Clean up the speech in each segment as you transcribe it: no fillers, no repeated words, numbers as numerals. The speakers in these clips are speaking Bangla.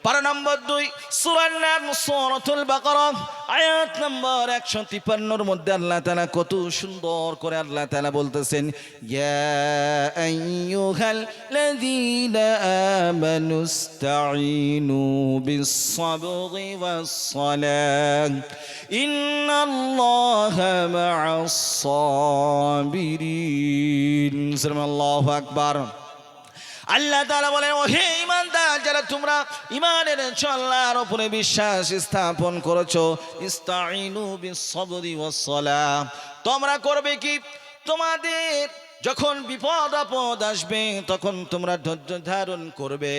পারা নম্বর 2 সূরার নাম সূরাতুল বাকারা আয়াত নম্বর 153 মধ্যে আল্লাহ তাআলা কত সুন্দর করে আল্লাহ তাআলা বলতেছেন ইয়া আইয়ুহাল্লাযীনা আমানুস্তাঈনু বিস-সাবরি ওয়াস-সালাহ ইন্নাল্লাহা মা'আস-সাবিরিন। আল্লাহু আকবার। আল্লাহ তাআলা বলেন, ও হে ঈমানদার যারা তোমরা ঈমান এনেছো, আল্লাহর উপরে বিশ্বাস স্থাপন করেছো, ইস্তাঈনু বিস-সাবরি ওয়াস-সালাহ, তোমরা করবে কি? তোমাদের যখন বিপদ আপদ আসবে তখন তোমরা ধৈর্য ধারণ করবে,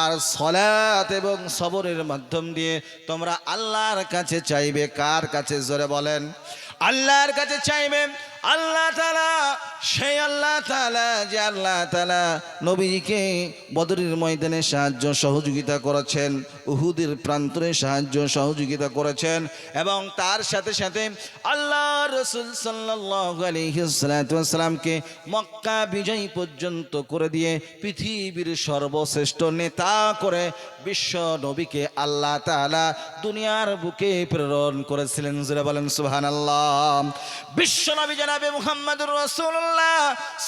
আর সালাত এবং সবরের মাধ্যম দিয়ে তোমরা আল্লাহর কাছে চাইবে। কার কাছে? জোরে বলেন। আল্লাহর কাছে চাইবে। আল্লাহ তাআলা সেই আল্লাহ তাআলা যে আল্লাহ তাআলা নবীকে বদরের ময়দানে সাহায্য সহযোগিতা করেছেন, উহুদের প্রান্তরে সাহায্য সহযোগিতা করেছেন, এবং তার সাথে সাথে আল্লাহ রাসূল সাল্লাল্লাহু আলাইহি ওয়াসাল্লামকে মক্কা বিজয় পর্যন্ত করে দিয়ে পৃথিবীর সর্বশ্রেষ্ঠ নেতা করে বিশ্ব নবীকে আল্লাহ তাআলা দুনিয়ার বুকে প্রেরণ করেছিলেন। যারা বলেন সুবহানাল্লাহ। বিশ্ব নবী জনাবে মুহাম্মদুর রাসূলুল্লাহ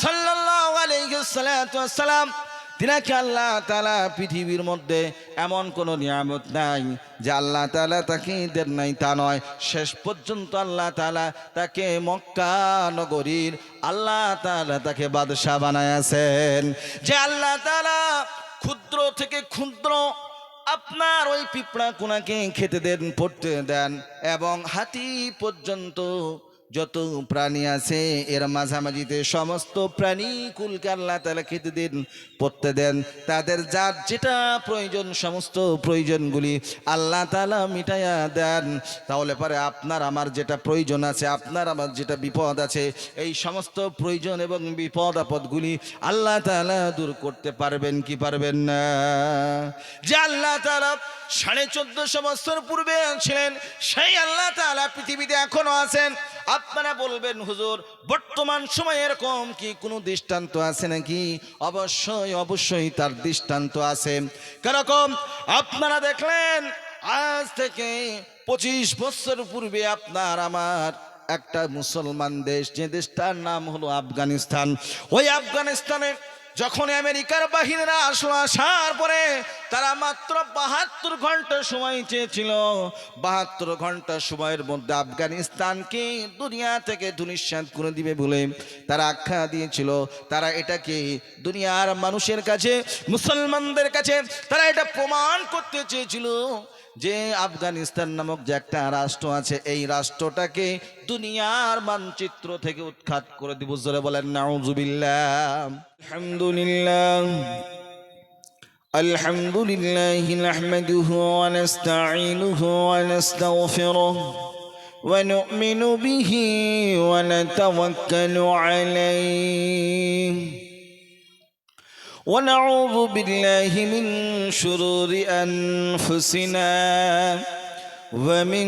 সাল্লাল্লাহু আলাইহি ওয়াসাল্লাম, তিনাকে আল্লাহ তাআলা পৃথিবীর মধ্যে এমন কোনো নিয়ামত নাই যে আল্লাহ তাআলা তাকে দেন নাই, তা নয়। শেষ পর্যন্ত আল্লাহ তাআলা তাকে মক্কা নগরীর আল্লাহ তাআলা তাকে বাদশা বানায়াছেন। যে আল্লাহ তাআলা ক্ষুদ্র থেকে ক্ষুদ্র আপনার ওই পিঁপড়া কোনাকে খেতে দেন, পড়তে দেন, এবং হাতি পর্যন্ত যত প্রাণী আছে এর মাঝামাঝিতে সমস্ত প্রাণী কুলকে আল্লাহ তাআলা খেতে দেন, পড়তে দেন, তাদের যার যেটা প্রয়োজন সমস্ত প্রয়োজনগুলি আল্লাহ তাআলা মিটাইয়া দেন। তাহলে পরে আপনার আমার যেটা প্রয়োজন আছে, আপনার আমার যেটা বিপদ আছে, এই সমস্ত প্রয়োজন এবং বিপদ আপদগুলি আল্লাহ তাআলা দূর করতে পারবেন কি পারবেন না? যে আল্লাহ তাআলা 1450 বছর পূর্বে ছিলেন, সেই আল্লাহ তাআলা পৃথিবীতে এখনো আছেন। আপনারা বলবেন, হুজুর বর্তমান সময়ে এরকম কি কোনো দৃষ্টান্ত আছে নাকি? অবশ্যই অবশ্যই তার দৃষ্টান্ত আছে। কিরকম? আপনারা দেখলেন আজ থেকে 25 বছর পূর্বে আপনার আমার একটা মুসলমান দেশ, যে দেশটার নাম হলো আফগানিস্তান, ওই আফগানিস্তানে যখন আমেরিকার বাহিনীরা আসলো, আসার পরে তারা মাত্র 72 ঘন্টা সময় চেয়েছিল। 72 ঘন্টা সময়ের মধ্যে আফগানিস্তানকে দুনিয়া থেকে ধূলিসাৎ করে দিবে বলে তারা আখ্যা দিয়েছিল। তারা এটাকে দুনিয়ার মানুষের কাছে, মুসলমানদের কাছে তারা এটা প্রমাণ করতে চেয়েছিল যে আফগানিস্তান নামক যে একটা রাষ্ট্র আছে, এই রাষ্ট্রটাকে দুনিয়ার মানচিত্র থেকে উৎখাত করে দিব। জোরে বলেন নাউযুবিল্লাহ। আলহামদুলিল্লাহ আলহামদুলিল্লাহ নাহমাদুহু ওয়া নাস্তাঈনুহু ওয়া নাস্তাগফিরুহু ওয়া নু'মিনু বিহি ওয়া নাতাওয়াক্কালু আলাইহি ونعوذ بالله من شرور أنفسنا ومن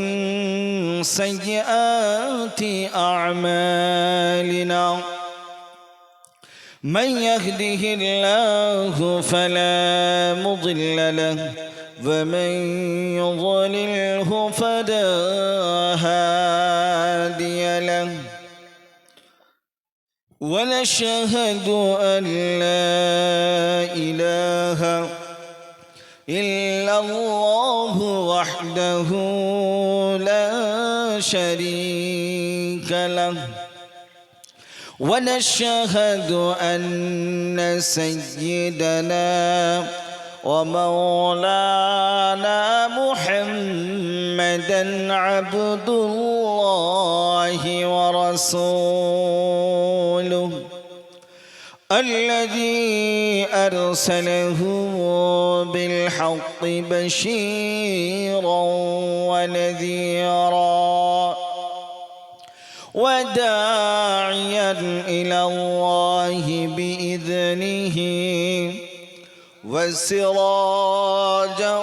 سيئات أعمالنا من يهده الله فلا مضل له ومن يضلله فلا هادي له ونشهد أن لا إله إلا الله وحده لا شريك له ونشهد أن سيدنا ومولانا محمدا عبد الله ورسوله الذي أرسله بالحق بشيرا ونذيرا وداعيا إلى الله بإذنه وسراجا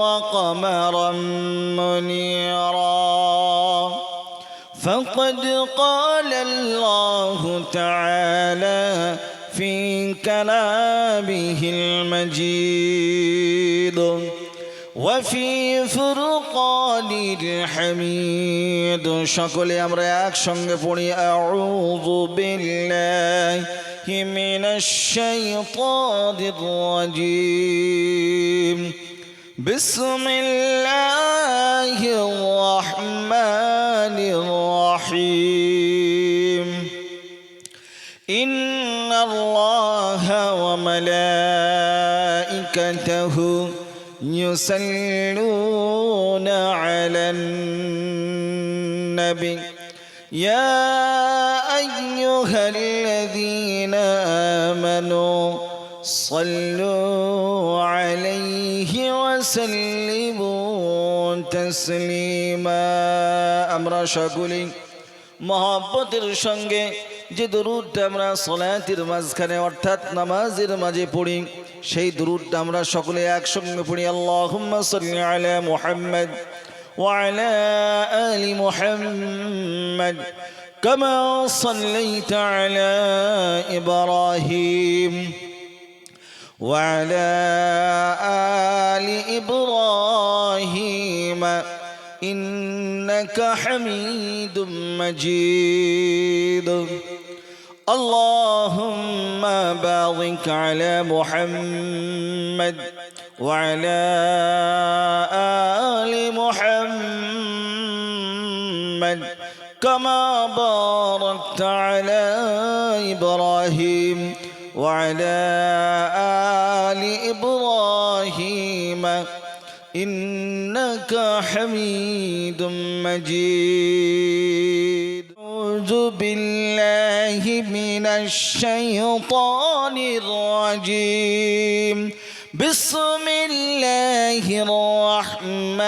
وقمرا منيرا فقد قال الله تعالى في كلامه المجيد وفي فرقان الحميد সকলে আমরা একসঙ্গে পড়ি আউযু বিল্লাহি মিনাশ শাইতানির রাজীম বিসমিল্লাহির রহমানির রহিম ইন্নাল্লাহা ওয়া মালাইকাতাহু يصلون على النبي يا أيها الذين آمنوا صلوا عليه وسلموا تسليما আমরা সকলে মহব্বতের সঙ্গে যে দুরূদটা আমরা সালাতের মাঝখানে অর্থাৎ নামাজের মাঝে পড়ি সেই দুরূদটা আমরা সকলে একসঙ্গে পড়ি আল্লাহুম্মা সাল্লি আলা মুহাম্মদ ওয়া আলা আলি মুহাম্মদ কামা সাল্লাইতা আলা ইব্রাহিম ওয়া আলা আলি ইব্রাহিম إنك حميد مجيد اللهم بارك على محمد وعلى آل محمد كما باركت على إبراهيم وعلى آل إبراهيم إنك حميد مجيد أعوذ بالله من الشيطان الرجيم بسم الله الرحمن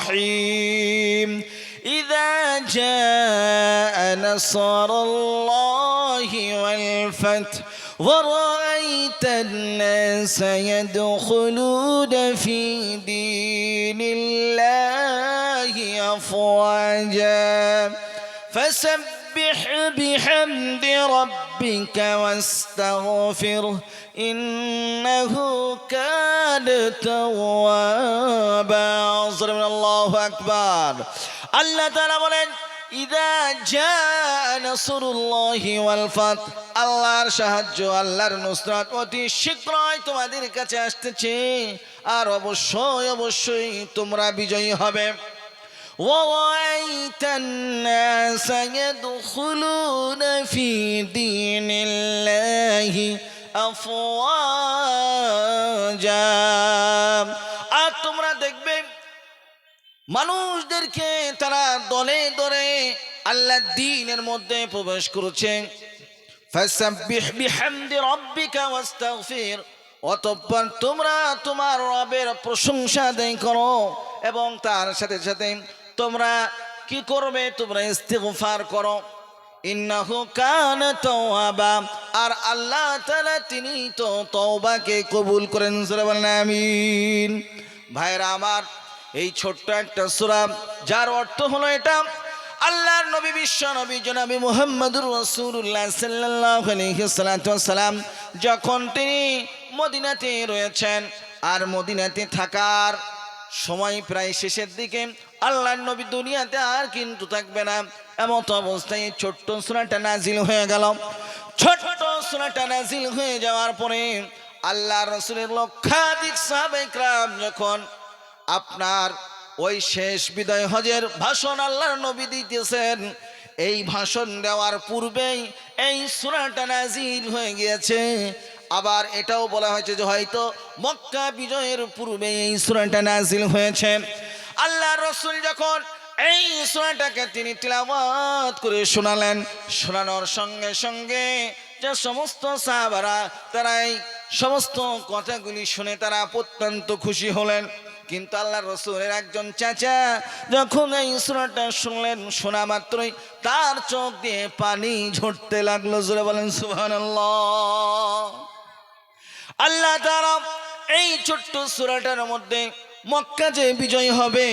الرحيم إذا جاء نصر الله والفتح ورأيت الناس يدخلون في دين الله أفواجا فسبح بحمد ربك واستغفره إنه كان توابا صلى الله أكبر الله تعالى বলেন إذا جاء نصر الله والفتح আল্লাহর সাহায্য আল্লাহর নুসরাত অতি শীঘ্রই তোমাদের কাছে আসতেছে আর অবশ্যই অবশ্যই তোমরা বিজয়ী হবে وَرَأَيْتَ النَّاسَ يَدْخُلُونَ فِي دِينِ اللَّهِ أَفْوَاجًا আর তোমরা দেখবে মানুষদেরকে তারা দলে দলে আল্লাহর দ্বীনের মধ্যে প্রবেশ করেছে ফাসাব্বিহ বিহামদি রাব্বিকা ওয়াস্তাগফির অতঃপর তোমরা তোমার রবের প্রশংসা আদায় করো এবং তার সাথে সাথে তোমরা কি করবে তোমরা ইস্তিগফার করো ইন্নাহু কানা তাওয়াবা আর আল্লাহ তাআলা তিনি তো তওবাকে কবুল করেন সূরা বলেন আমিন ভাইরা আমার এই ছোট্ট একটা সূরা যার অর্থ হলো এটা আল্লাহর নবী বিশ্ব নবী জনাবে মুহাম্মদুর রাসূলুল্লাহ সাল্লাল্লাহু আলাইহি ওয়াসাল্লাম যখন তিনি মদিনাতে রয়েছেন আর মদিনাতে থাকার সময় প্রায় শেষের দিকে আল্লাহর নবী দুনিয়াতে আর কিন্তু থাকবে না এমন অবস্থায় ছোট্ট সূরাটা নাজিল হয়ে গেল ছোট্ট সূরাটা নাজিল হয়ে যাওয়ার পরে আল্লাহর রাসূলের লক্ষাধিক সাহাবায়ে کرام যখন আপনার ওই শেষ বিদায় হজের ভাষণ আল্লাহর নবী দিতেছেন এই ভাষণ দেওয়ার পূর্বেই এই সূরাটা নাজিল হয়ে গিয়েছে আবার এটাও বলা হয়েছে যে হয়তো মক্কা বিজয়ের পূর্বে এই সূরাটা নাজিল হয়েছে আল্লাহর রাসূল যখন এই সূরাটাকে তিনি তিলাওয়াত করে শোনালেন শোনানোর সঙ্গে সঙ্গে যে সমস্ত সাহাবারা তারা এই সমস্ত কথাগুলি শুনে তারা অত্যন্ত খুশি হলেন কিন্তু আল্লাহর রাসূলের একজন চাচা যখন এই সূরাটা শুনলেন শোনা মাত্রই তার চোখ দিয়ে পানি ঝরতে লাগলো জোরে বলেন সুবহানাল্লাহ আল্লাহ তাআলা এই ছোট্ট সূরাটার মধ্যে মক্কা যে বিজয় হবে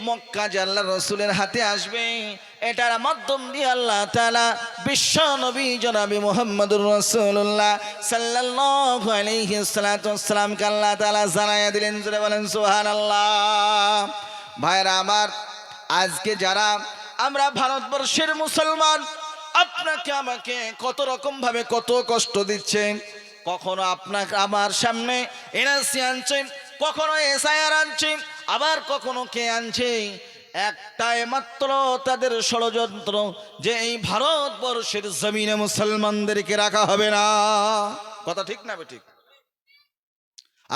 মক্কা যে আল্লাহর রাসূলের হাতে আসবে এটার মাধ্যম দিয়ে আল্লাহ তাআলা বিশ্ব নবী জনাবি মুহাম্মদুর রাসূলুল্লাহ সাল্লাল্লাহু আলাইহি ওয়াসাল্লামকে আল্লাহ তাআলা জানাইয়া দিলেন। জোরে বলেন সুবহানাল্লাহ। ভাইরা আমার, আজকে যারা আমরা ভারতবর্ষের মুসলমান, আপনাকে আমাকে কত রকম ভাবে কত কষ্ট দিচ্ছে। কখনো আপনাকে আমার সামনে এনআরসি আনছে, কখনো এসআইআর আনছে, আবার কখনো কে আনছে। একটাই মাত্র তাদের ষড়যন্ত্র যে এই ভারতবর্ষের জমিনে মুসলমানদেরকে রাখা হবে না। কথা ঠিক না ঠিক?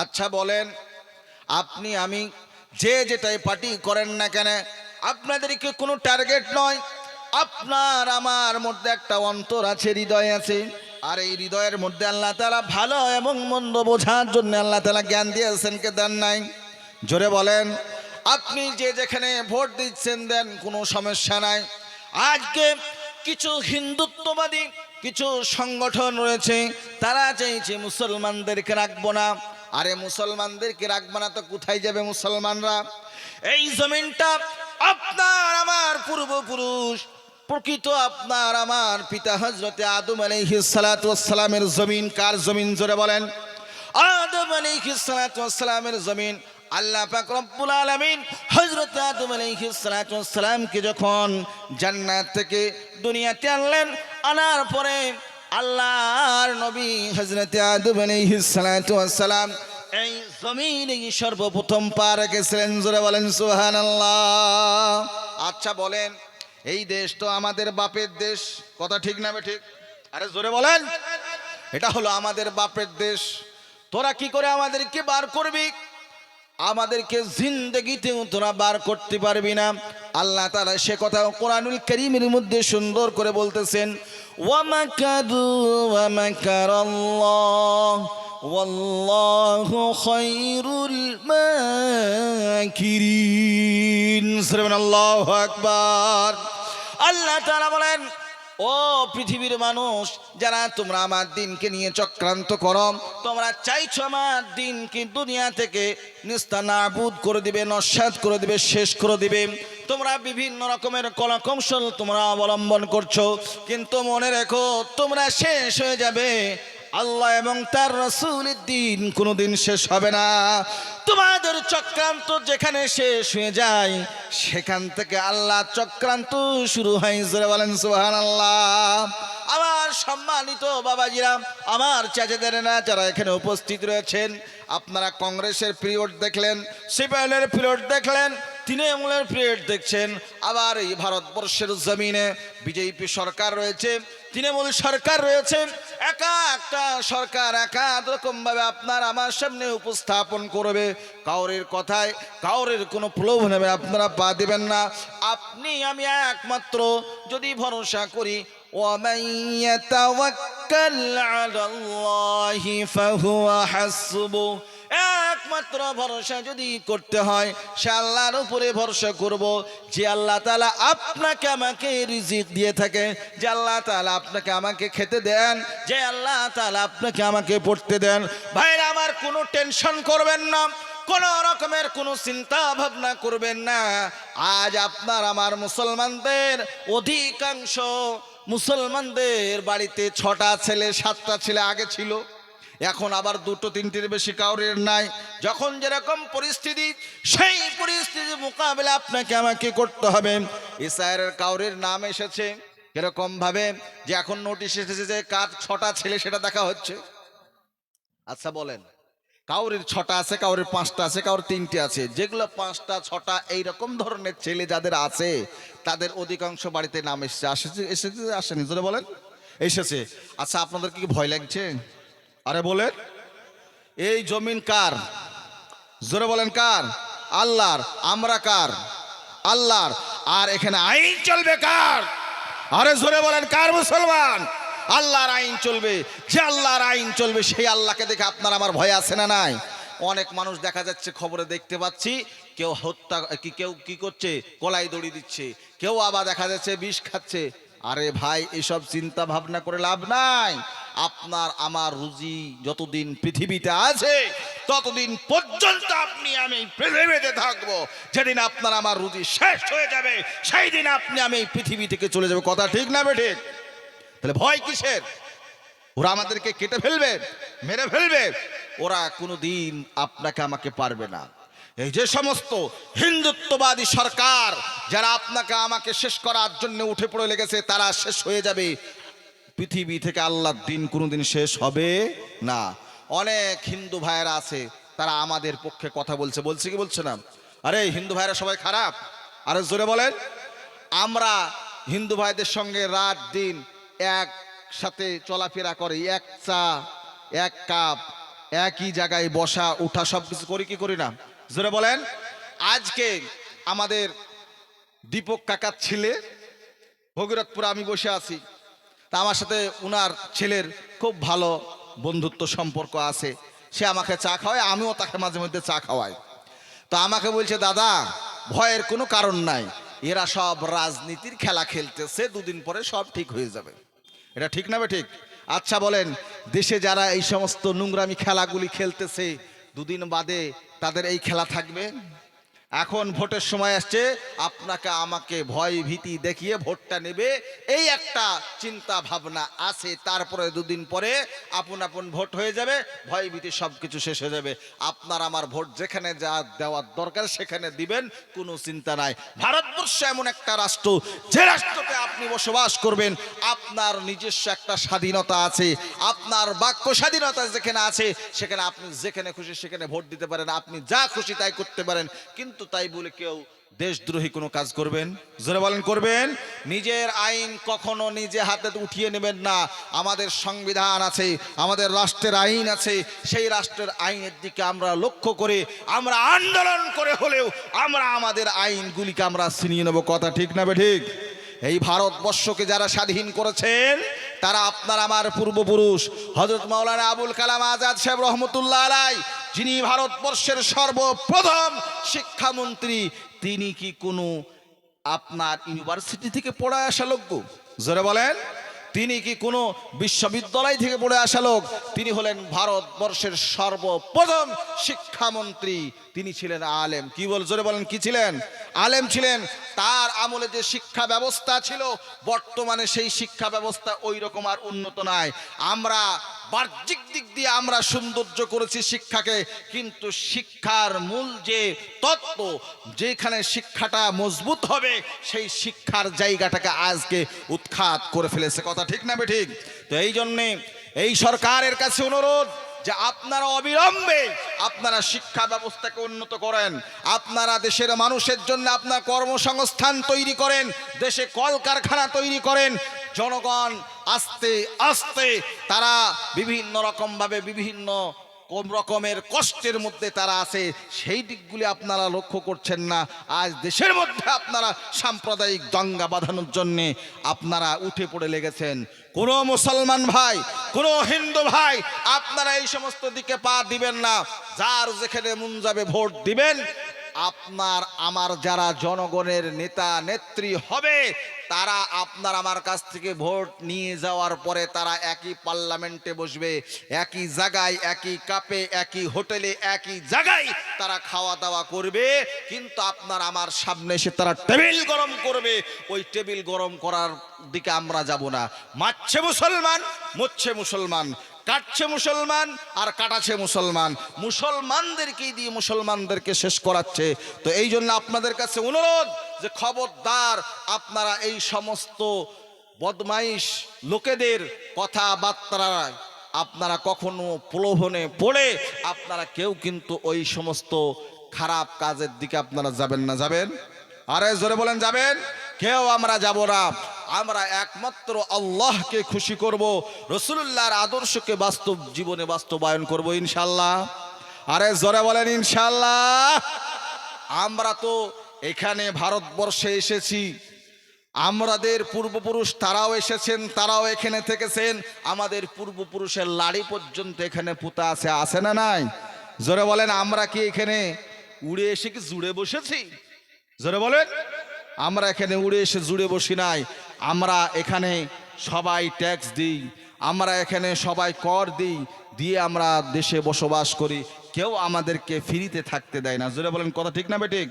আচ্ছা বলেন, আপনি আমি যে যেটাই পার্টি করেন না কেন, আপনাদেরকে কোনো টার্গেট নয়। আপনার আমার মধ্যে একটা অন্তর আছে, হৃদয় আছে, আর এই হৃদয়ের মধ্যে আল্লাহ তাআলা ভালো এবং মন্দ বোঝার জন্য আল্লাহ তাআলা জ্ঞান দিয়েছেন, কে দেন নাই? জোরে বলেন। আপনি যে যেখানে ভোট দিচ্ছেন দেন, কোনো সমস্যা নাই। আজকে কিছু হিন্দুত্ববাদী কিছু সংগঠন রয়েছে, তারা চাইছে মুসলমানদেরকে রাখবো না। আরে মুসলমানদেরকে রাখবো না তো কোথায় যাবে মুসলমানরা? এই জমিনটা আপনার আমার পূর্বপুরুষ, প্রকৃত আপনার আমার পিতা হযরতে আদম আলাইহিস সালাতু ওয়াস সালামের জমিন। কার জমিন? জোরে বলেন। আদম আলাইহিস সালাতু ওয়াস সালামের জমিন। আল্লাহ পাক রব্বুল আলামিন হযরত আদম আলাইহিস সালাতু ওয়াস সালামকে যখন জান্নাত থেকে দুনিয়াতে আনলেন, আনার পরে আল্লাহর নবী হযরত আদম আলাইহিস সালাতু ওয়াস সালাম এই জমিনে সর্বপ্রথম পা রেখেছিলেন। জোরে বলেন সুবহানাল্লাহ। আচ্ছা বলেন, এই দেশ তো আমাদের বাপের দেশ, কথা ঠিক না ঠিক? আরে জোরে বলেন। এটা হলো আমাদের বাপের দেশ। তোরা কি করে আমাদেরকে বার করবি? আমাদেরকে জিন্দেগিতেও তোরা বার করতে পারবি না। আল্লাহ তাআলা সে কথা কোরআনুল কারীমের মধ্যে সুন্দর করে বলতেছেন, ওয়া মাকারু ওয়া মাকারাল্লাহ ওয়াল্লাহু খায়রুল মাকিরিন। সুবহানাল্লাহু আকবার। আল্লাহ তাআলা বলেন, ও পৃথিবীর মানুষ, যারা তোমরা আমার দিনকে নিয়ে চক্রান্ত করো, তোমরা চাইছো আমার দিনকে দুনিয়া থেকে নিস্তানাবুদ করে দিবে, নস্যাৎ করে দিবে, শেষ করে দিবে। তোমরা বিভিন্ন রকমের কলাকৌশল তোমরা অবলম্বন করছো, কিন্তু মনে রেখো তোমরা শেষ হয়ে যাবে। আল্লাহ এবং তার রাসূলের দিন কোনোদিন শেষ হবে না। তোমাদের চক্রান্ত যেখানে শেষ হয়ে যায়, সেখান থেকে আল্লাহ চক্রান্ত শুরু হয়। জোরে বলেন সুবহানাল্লাহ। আমার সম্মানিত বাবাজিরা, আমার চাচাদেরা যারা এখানে উপস্থিত রয়েছেন, আপনারা কংগ্রেসের পিরিয়ড দেখলেন, সিপিআইএমের পিরিয়ড দেখলেন, তৃণমূলের পিরিয়ড দেখছেন। আবার এই ভারতবর্ষের জমিনে বিজেপি সরকার রয়েছে, তৃণমূল সরকার রয়েছে। একটা সরকার একাধ রকম ভাবে আপনার আমার সামনে উপস্থাপন করবে। কাউরের কথায় কাউরের কোনো প্রলোভনে আপনারা পা দিবেন না। আপনি আমি একমাত্র যদি ভরসা করি, وَمَن يَتَوَكَّلْ عَلَى اللَّهِ فَهُوَ حَسْبُهُ, একমাত্র ভরসা যদি করতে হয় সে আল্লাহর উপরে ভরসা করব। যে আল্লাহ তাআলা আপনাকে আমাকে রিজিক দিয়ে থাকে, যে আল্লাহ তাআলা আপনাকে আমাকে খেতে দেন, যে আল্লাহ তাআলা আপনাকে আমাকে পড়তে দেন। ভাইরা আমার, কোনো টেনশন করবেন না, কোনো রকমের কোনো চিন্তা ভাবনা করবেন না। আজ আপনার আমার মুসলমানদের অধিকাংশ মুসলমানদের বাড়িতে 6টা ছেলে 7টা ছেলে আগে ছিল, এখন আবার 2-3টির বেশি কাউরের নাই। যখন যেরকম পরিস্থিতি, সেই পরিস্থিতির মোকাবেলা আপনাকে আমাকে করতে হবে। ইসরায়েলের কাউরের নাম এসেছে এরকম ভাবে যে এখন নোটিশ এসেছে যে কার 6টা ছেলে সেটা দেখা হচ্ছে। আচ্ছা বলেন, কাউরের 6টা আছে, কাউরের 5টা আছে, কাউরের 3টে আছে। যেগুলো 5টা 6টা এইরকম ধরনের ছেলে যাদের আছে, তাদের অধিকাংশ বাড়িতে নাম এসেছে আসেনি? জোরে বলেন, এসেছে। আচ্ছা আপনাদের কি ভয় লাগছে? আরে বলেন, এই জমিন কার? জোরে বলেন কার? আল্লাহর। আমরা কার? আল্লাহর। আর এখানে আইন চলবে কার? আরে জোরে বলেন কার? মুসলমান। আল্লাহর আইন চলবে। যে আল্লাহর আইন চলবে সেই আল্লাহকে দেখে আপনার আমার ভয় আছে না নাই? অনেক মানুষ দেখা যাচ্ছে, খবরে দেখতে পাচ্ছি, কেউ হত্যা কেউ কি করছে, কলাই দড়ি দিচ্ছে, কেউ আবার দেখা যাচ্ছে বিষ খাচ্ছে। আরে ভাই, এসব চিন্তা ভাবনা করে লাভ নাই। আপনার আমার রুজি যতদিন পৃথিবীতে আছে ততদিন পর্যন্ত আপনি আমি পৃথিবীতে থাকবো। যেদিন আপনার আমার রুজি শেষ হয়ে যাবে সেই দিন আপনি আমি এই পৃথিবী থেকে চলে যাবে। কথা ঠিক না বেঠিক? তাহলে ভয় কিসের? ওরা আমাদেরকে কেটে ফেলবে, মেরে ফেলবে, ওরা কোনোদিন আপনাকে আমাকে পারবে না। এই যে সমস্ত হিন্দুত্ববাদী সরকার যারা আপনাকে আমাকে শেষ করার জন্য উঠে পড়ে লেগেছে, তারা শেষ হয়ে যাবে পৃথিবী থেকে। আল্লাহর দিন কোনোদিন শেষ হবে না। অনেক হিন্দু ভাইয়েরা আছে, তারা আমাদের পক্ষে কথা বলছে, বলছে কি বলছে না? আরে হিন্দু ভাইয়েরা সবাই খারাপ। আরে জোরে বলেন। আমরা হিন্দু ভাইদের সঙ্গে রাত দিন একসাথে চলাফেরা করে, এক চা এক কাপ একই জায়গায় বসা উঠা সব কিছু করি কি করি না? জোরে বলেন। আজকে আমাদের দীপক কাকার ছেলে ভগীরথপুরে আমি বসে আছি, তা আমার সাথে উনার ছেলের খুব ভালো বন্ধুত্ব সম্পর্ক আছে। সে আমাকে চা খাওয়ায়, আমিও তাকে মাঝে মধ্যে চা খাওয়াই। তো আমাকে বলছে, দাদা ভয়ের কোনো কারণ নাই, এরা সব রাজনীতির খেলা খেলতেছে, দুদিন পরে সব ঠিক হয়ে যাবে। এটা ঠিক না ঠিক? আচ্ছা বলেন, দেশে যারা এই সমস্ত নোংরামি খেলাগুলি খেলতেছে, দুদিন বাদে তাদের এই খেলা থাকবে? এখন ভোটের সময় আসছে, আপনাকে আমাকে ভয় ভীতি দেখিয়ে ভোটটা নেবে, এই একটা চিন্তা ভাবনা আছে। তারপরে দুদিন পরে আপন আপন ভোট হয়ে যাবে, ভয় ভীতি সব কিছু শেষ হয়ে যাবে। আপনার আমার ভোট যেখানে যা দেওয়ার দরকার সেখানে দিবেন, কোনো চিন্তা নাই। ভারতবর্ষ এমন একটা রাষ্ট্র, যে রাষ্ট্রতে আপনি বসবাস করবেন, আপনার নিজস্ব একটা স্বাধীনতা আছে, আপনার বাক্য স্বাধীনতা যেখানে আছে, সেখানে আপনি যেখানে খুশি সেখানে ভোট দিতে পারেন, আপনি যা খুশি তাই করতে পারেন। কিন্তু তাই বলে কেউ দেশদ্রোহী কোনো কাজ করবেন? জোরে বলেন, করবেন? নিজের আইন কখনো নিজে হাতে উঠিয়ে নেবেন না। আমাদের সংবিধান আছে, আমাদের রাষ্ট্রের আইন আছে, সেই রাষ্ট্রের আইনের দিকে আমরা লক্ষ্য করে আমরা আন্দোলন করে হলেও আমরা আমাদের আইনগুলিকে আমরা ছিনিয়ে নেব। কথা ঠিক না ঠিক? এই ভারতবর্ষকে যারা স্বাধীন করেছেন তারা আপনার আমার পূর্বপুরুষ হযরত মাওলানা আবুল কালাম আজাদ সাহেব রহমতুল্লাহ আলাই, যিনি ভারতবর্ষের সর্বপ্রথম শিক্ষামন্ত্রী, তিনি কি কোনো আপনার ইউনিভার্সিটি থেকে পড়ে আসা লোক? জোরে বলেন। তিনি কি কোনো বিশ্ববিদ্যালয় থেকে পড়ে আসা লোক? তিনি হলেন ভারতবর্ষের সর্বপ্রথম শিক্ষামন্ত্রী। তিনি ছিলেন আলেম। কি বল, জোরে বলেন, কি ছিলেন? আলেম ছিলেন। তার আমলে যে শিক্ষা ব্যবস্থা ছিল, বর্তমানে সেই শিক্ষা ব্যবস্থা ওই রকম আর উন্নত নয়। আমরা বাহ্যিক দিক দিয়ে আমরা সৌন্দর্য করেছি শিক্ষাকে, কিন্তু শিক্ষার মূল যে তত্ত্ব, যেখানে শিক্ষাটা মজবুত হবে, সেই শিক্ষার জায়গাটাকে আজকে উৎখাত করে ফেলেছে। কথা ঠিক না ঠিক? তো এই জন্যে এই সরকারের কাছে অনুরোধ যে আপনারা অবিলম্বে আপনারা শিক্ষা ব্যবস্থাকে উন্নত করেন, আপনারা দেশের মানুষের জন্য আপনার কর্মসংস্থান তৈরি করেন, দেশে কলকারখানা তৈরি করেন। জনগণ আস্তে আস্তে তারা বিভিন্ন রকমভাবে বিভিন্ন কোন রকমের কষ্টের মধ্যে তারা আছে, সেই দিকগুলি আপনারা লক্ষ্য করছেন না। আজ দেশের মধ্যে আপনারা সাম্প্রদায়িক দাঙ্গা বাঁধানোর জন্যে আপনারা উঠে পড়ে লেগেছেন। কোনো মুসলমান ভাই, কোনো হিন্দু ভাই, আপনারা এই সমস্ত দিকে পা দিবেন না। যার যেখানে মন যাবে ভোট দিবেন। আপনার আমার যারা জনগণের নেতা নেত্রী হবে, তারা আপনার আমার কাছ থেকে ভোট নিয়ে যাওয়ার পরে তারা একই পার্লামেন্টে বসবে, একই জায়গায়, একই কাপে, একই হোটেলে, একই জায়গায় তারা খাওয়া দাওয়া করবে। কিন্তু আপনার আমার সামনে এসে তারা টেবিল গরম করবে, ওই টেবিল গরম করার দিকে আমরা যাব না। মারছে মুসলমান, মরছে মুসলমান, কাটছে মুসলমান আর কাটাচ্ছে মুসলমান, মুসলমানদেরকেই দিয়ে মুসলমানদেরকে শেষ করাচ্ছে। তো এই জন্য আপনাদের কাছে অনুরোধ যে খবরদার আপনারা এই সমস্ত বদমাইশ লোকেদের কথাবার্তা আপনারা কখনো প্রলোভনে পড়ে আপনারা কেউ কিন্তু ওই সমস্ত খারাপ কাজের দিকে আপনারা যাবেন না। যাবেন? আরে জোরে বলেন, যাবেন? কেউ আমরা যাব না। আমরা একমাত্র আল্লাহকে খুশি করব, রাসূলুল্লাহর আদর্শকে বাস্তব জীবনে বাস্তবায়ন করব ইনশাআল্লাহ। আরে জোরে বলেন ইনশাআল্লাহ। আমরা তো এখানে ভারতবর্ষে এসেছি, আমাদের পূর্বপুরুষ তারাও এসেছেন, তারাও এখানে থেকেছেন, আমাদের পূর্বপুরুষের লাড়ি পর্যন্ত এখানে পুঁতা আছে, আছে না নাই? জোরে বলেন। আমরা কি এখানে উড়ে এসে কি জুড়ে বসেছি? জোরে বলেন। আমরা এখানে উড়ে এসে জুড়ে বসি নাই। আমরা এখানে সবাই ট্যাক্স দিই, আমরা এখানে সবাই কর দিই, দিয়ে আমরা দেশে বসবাস করি, কেউ আমাদেরকে ফ্রিতে থাকতে দেয় না। জোরে বলেন কথা ঠিক না বেঠিক?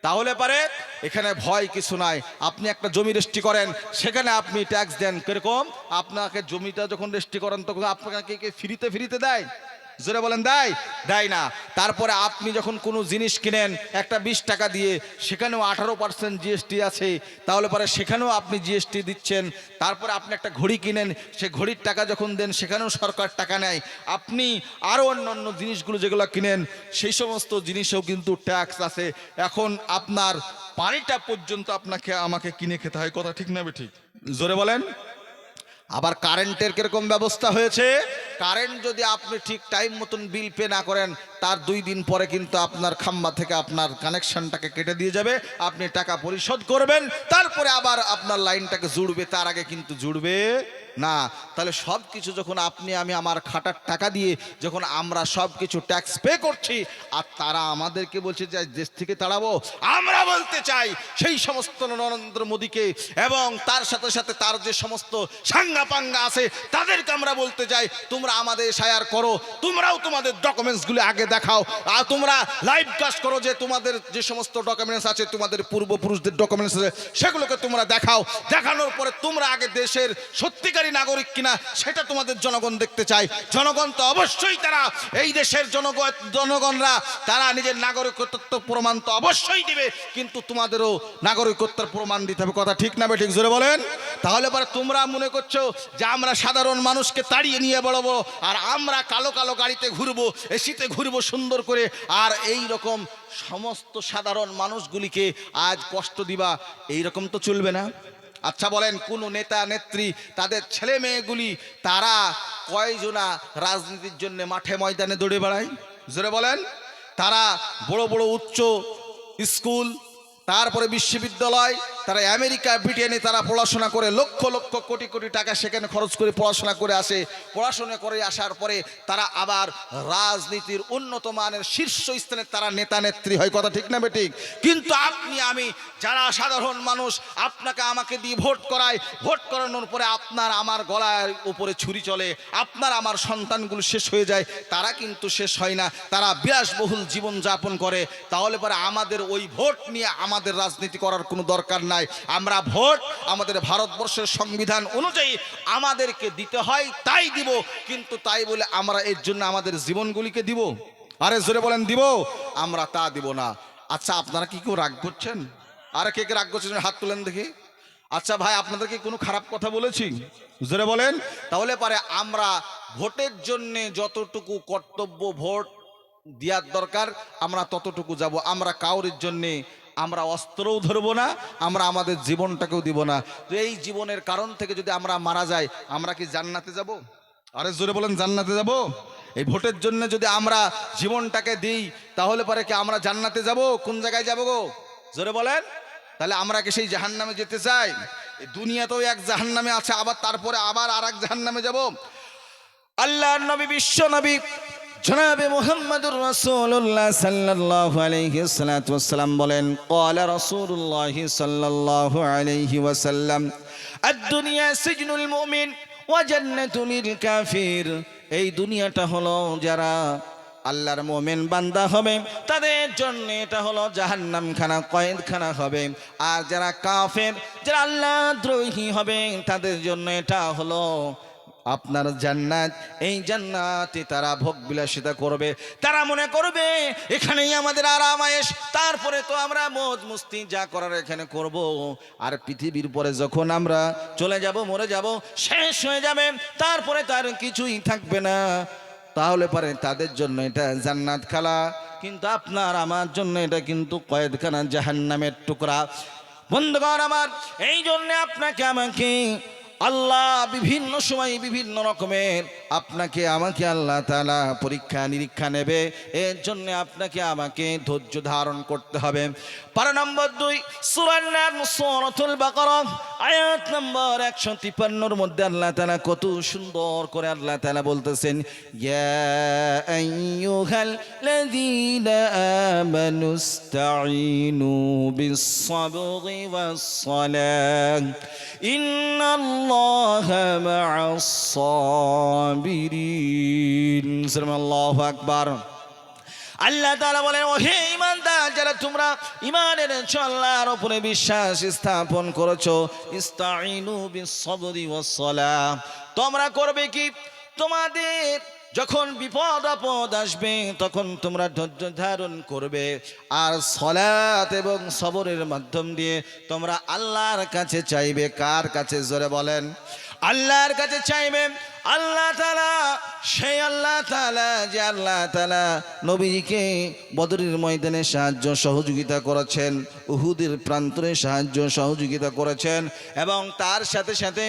তাহলে পারে এখানে ভয় কিছু নাই। আপনি একটা জমি রেজিস্ট্রি করেন, সেখানে আপনি ট্যাক্স দেন, কিরকম? আপনাকে জমিটা যখন রেজিস্ট্রি করেন তখন আপনাকে কে ফ্রিতে দেয়? জোরে বলেন দেয়? দেয় না। তারপরে আপনি যখন কোনো জিনিস কিনেন একটা 20 টাকা দিয়ে, সেখানেও 18% জিএসটি আছে, তাহলে পরে সেখানেও আপনি জিএসটি দিচ্ছেন। তারপরে আপনি একটা ঘড়ি কিনেন, সে ঘড়ির টাকা যখন দেন সেখানেও সরকার টাকা নেয়। আপনি আরও অন্যান্য জিনিসগুলো যেগুলো কিনেন সেই সমস্ত জিনিসেও কিন্তু ট্যাক্স আছে। এখন আপনার পানিটা পর্যন্ত আপনাকে আমাকে কিনে খেতে হয়, কথা ঠিক না ঠিক? জোরে বলেন। আবার কারেন্টের কিরকম ব্যবস্থা হয়েছে, কারেন্ট যদি আপনি ঠিক টাইম মতন বিল পে না করেন, তার 2 দিন পরে কিন্তু আপনার খাম্বা থেকে আপনার কানেকশনটাকে কেটে দিয়ে যাবে। আপনি টাকা পরিশোধ করবেন, তারপরে আবার আপনার লাইনটাকে জুড়বে, তার আগে কিন্তু জুড়বে না। তাহলে সব কিছু যখন আপনি আমি আমার খাটার টাকা দিয়ে যখন আমরা সব কিছু ট্যাক্স পে করছি, আর তারা আমাদেরকে বলছে যে দেশ থেকে তাড়াবো, আমরা বলতে চাই সেই সমস্ত নরেন্দ্র মোদীকে এবং তার সাথে সাথে তার যে সমস্ত সাঙ্গা পাঙ্গা আছে তাদেরকে আমরা বলতে চাই, তোমরা আমাদের শায়ার করো, তোমরাও তোমাদের ডকুমেন্টসগুলো আগে দেখাও, আর তোমরা লাইভ কাস্ট করো যে তোমাদের যে সমস্ত ডকুমেন্টস আছে, তোমাদের পূর্বপুরুষদের ডকুমেন্টস আছে, সেগুলোকে তোমরা দেখাও। দেখানোর পরে তোমরা আগে দেশের সত্যিকার নাগরিক কিনা সেটা তোমাদের জনগণ দেখতে চায়। জনগণ তো অবশ্যই, তারা এই দেশের জনগণরা তারা নিজের নাগরিকত্ব প্রমাণ তো অবশ্যই দিবে, কিন্তু তোমাদেরও নাগরিকত্বের প্রমাণ দিতে হবে, কথা ঠিক না ঠিক? জোরে বলেন। তাহলে পরে তোমরা মনে করছো যে আমরা সাধারণ মানুষকে তাড়িয়ে নিয়ে বেড়াবো, আর আমরা কালো কালো গাড়িতে ঘুরবো, এসিতে ঘুরবো সুন্দর করে, আর এই রকম সমস্ত সাধারণ মানুষগুলিকে আজ কষ্ট দিবা, এই রকম তো চলবে না। আচ্ছা বলেন, কোন নেতা নেত্রী তাদের ছেলে মেয়েগুলি তারা কয়জনা রাজনীতির জন্য মাঠে ময়দানে দৌড়ে বেড়ায়? জোরে বলেন। তারা বড় বড় উচ্চ স্কুল, তারপরে বিশ্ববিদ্যালয়, তারা আমেরিকা ব্রিটেনে তারা পড়াশোনা করে লক্ষ লক্ষ কোটি কোটি টাকা সেখানে খরচ করে পড়াশোনা করে আসে। পড়াশোনা করে আসার পরে তারা আবার রাজনীতির উন্নত মানের শীর্ষ স্থানে তারা নেতা নেত্রী হয়, কথা ঠিক না বেঠিক? কিন্তু আপনি আমি যারা সাধারণ মানুষ, আপনাকে আমাকে দিয়ে ভোট করায়, ভোট করানোর পরে আপনার আমার গলার উপরে ছুরি চলে, আপনার আমার সন্তানগুলো শেষ হয়ে যায়, তারা কিন্তু শেষ হয় না, তারা বিলাসবহুল জীবন যাপন করে। তাহলে পরে আমাদের ওই ভোট নিয়ে আমাদের রাজনীতি করার কোনো দরকার নাই। আমরা ভোট আমাদের ভারতবর্ষের সংবিধান অনুযায়ী আমাদেরকে দিতে হয়, তাই দিব, কিন্তু তাই বলে আমরা এর জন্য আমাদের জীবনগুলিকে দিব? আরে জোরে বলেন, দিব? আমরা তা দিব না। আচ্ছা আপনারা কি কেউ রাগ করছেন? আরে কে কে রাগ করছেন হাত তুলেন দেখি। আচ্ছা ভাই, আপনাদেরকে কোনো খারাপ কথা বলেছি? জোরে বলেন। তাহলে পারে আমরা ভোটের জন্য যতটুকু কর্তব্য ভোট দেওয়ার দরকার আমরা ততটুকু যাব। আমরা কাউরির জন্যে আমরা অস্ত্রও ধরবো না, আমরা আমাদের জীবনটাকেও দিব না। তো এই জীবনের কারণ থেকে যদি আমরা মারা যাই, আমরা কি জান্নাতে যাব? আরে জোরে বলেন, জান্নাতে যাব? এই ভোটের জন্য যদি আমরা জীবনটাকে দিই, তাহলে পরে কি আমরা জান্নাতে যাব? কোন জায়গায় যাব গো? জোরে বলেন। তাহলে আমরা কি সেই জাহান্নামে যেতে চাই? এই দুনিয়াতেও এক জাহান্নামে আছে, আবার তারপরে আবার আর এক জাহান্নামে যাব। আল্লাহর নবী, বিশ্ব নবী জনাবে মুহাম্মদুর রাসূলুল্লাহ সাল্লাল্লাহু আলাইহি ওয়াসাল্লাম বলেন, ক্বালা রাসূলুল্লাহ সাল্লাল্লাহু আলাইহি ওয়াসাল্লাম, আদ-দুনিয়া সিজনুল মুমিন ওয়া জান্নাতুল কাফির। এই দুনিয়াটা হলো যারা আল্লাহর মুমিন বান্দা হবে তাদের জন্য এটা হলো জাহান্নামখানা, কয়েদখানা হবে। আর যারা কাফের, যারা আল্লাহ দ্রোহী হবে, তাদের জন্য এটা হলো আপনার জান্নাত। এই জান্নাতে তারা ভোগ বিলাসিতা করবে, তারা মনে করবে এখানেই আমাদের আরাম আয়েশ, তারপরে তো আমরা মौज মস্তি যা করার এখানে করব। আর পৃথিবীর পরে যখন আমরা চলে যাব, মরে যাব, শেষ হয়ে যাবে, তারপরে তার কিছুই থাকবে না। তাহলে পরে তাদের জন্য এটা জান্নাত খালা, কিন্তু আপনার আমার জন্য এটা কিন্তু কয়েদখানা, জাহান্নামের টুকরা। বন্ধুগণ আমার, এই জন্য আপনাকে আমাকে আল্লাহ বিভিন্ন সময় বিভিন্ন রকমের আপনাকে আমাকে আল্লাহ তাআলা পরীক্ষা নিরীক্ষা নেবে। এর জন্য আপনাকে আমাকে ধৈর্য ধারণ করতে হবে। পারা নম্বর 2 সূরা নাম সূরাতুল বাকারা আয়াত নম্বর 153 মধ্যে আল্লাহ তাআলা কত সুন্দর করে আল্লাহ তাআলা বলতেছেন, ইয়া আইয়ুহাল্লাযীনা আমানুস্তাঈনু বিস-সাবরি ওয়াস-সালাহ ইন্নাল্লাহা মা'আস-সাবিরিন। আল্লাহু আকবার। আল্লাহ তাআলা বলেন, ও হে ঈমানদার যারা তোমরা ঈমানের আল্লাহর উপরে বিশ্বাস স্থাপন করেছো, ইস্তাঈনু বিস-সাবরি ওয়াস-সালাহ, তোমরা করবে কি, তোমাদের যখন বিপদ আপদ আসবে তখন তোমরা ধৈর্য ধারণ করবে, আর সালাত এবং সবরের মাধ্যম দিয়ে তোমরা আল্লাহর কাছে চাইবে। কার কাছে? জোরে বলেন। আল্লাহর কাছে চাইবে। আল্লাহ তাআলা সেই আল্লাহ তাআলা যে আল্লাহ তাআলা নবীকে বদরের ময়দানে সাহায্য সহযোগিতা করেছেন, উহুদের প্রান্তরে সাহায্য সহযোগিতা করেছেন, এবং তার সাথে সাথে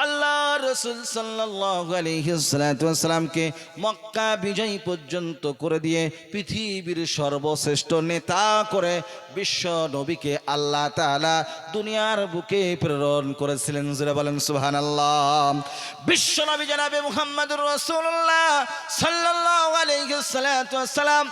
আল্লাহ রাসূল সাল্লাল্লাহু আলাইহি ওয়াসাল্লামকে মক্কা বিজয় পর্যন্ত করে দিয়ে পৃথিবীর সর্বশ্রেষ্ঠ নেতা করে বিশ্ব নবীকে আল্লাহ তাআলা দুনিয়ার বুকে প্রেরণ করেছিলেন। যারা বলেন সুবহানাল্লাহ। বিশ্ব নবী জনাবে মুহাম্মদুর রাসূলুল্লাহ সাল্লাল্লাহু আলাইহি ওয়াসাল্লাম,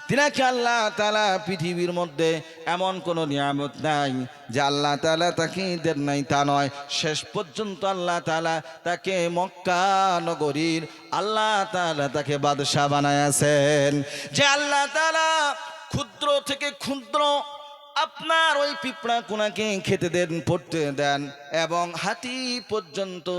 তিনাকে আল্লাহ তাআলা পৃথিবীর মধ্যে এমন কোন নিয়ামত নাই যে আল্লাহ তাআলা তাকে দেন নাই তা নয়। শেষ পর্যন্ত আল্লাহ তাআলা তাকে মক্কা নগরীর আল্লাহ তাআলা তাকে বাদশা বানায়াছেন। যে আল্লাহ তাআলা ক্ষুদ্র থেকে ক্ষুদ্র আপনার ওই পিঁপড়া কোনাকে খেতে দেন, পড়তে দেন, এবং হাতি পর্যন্ত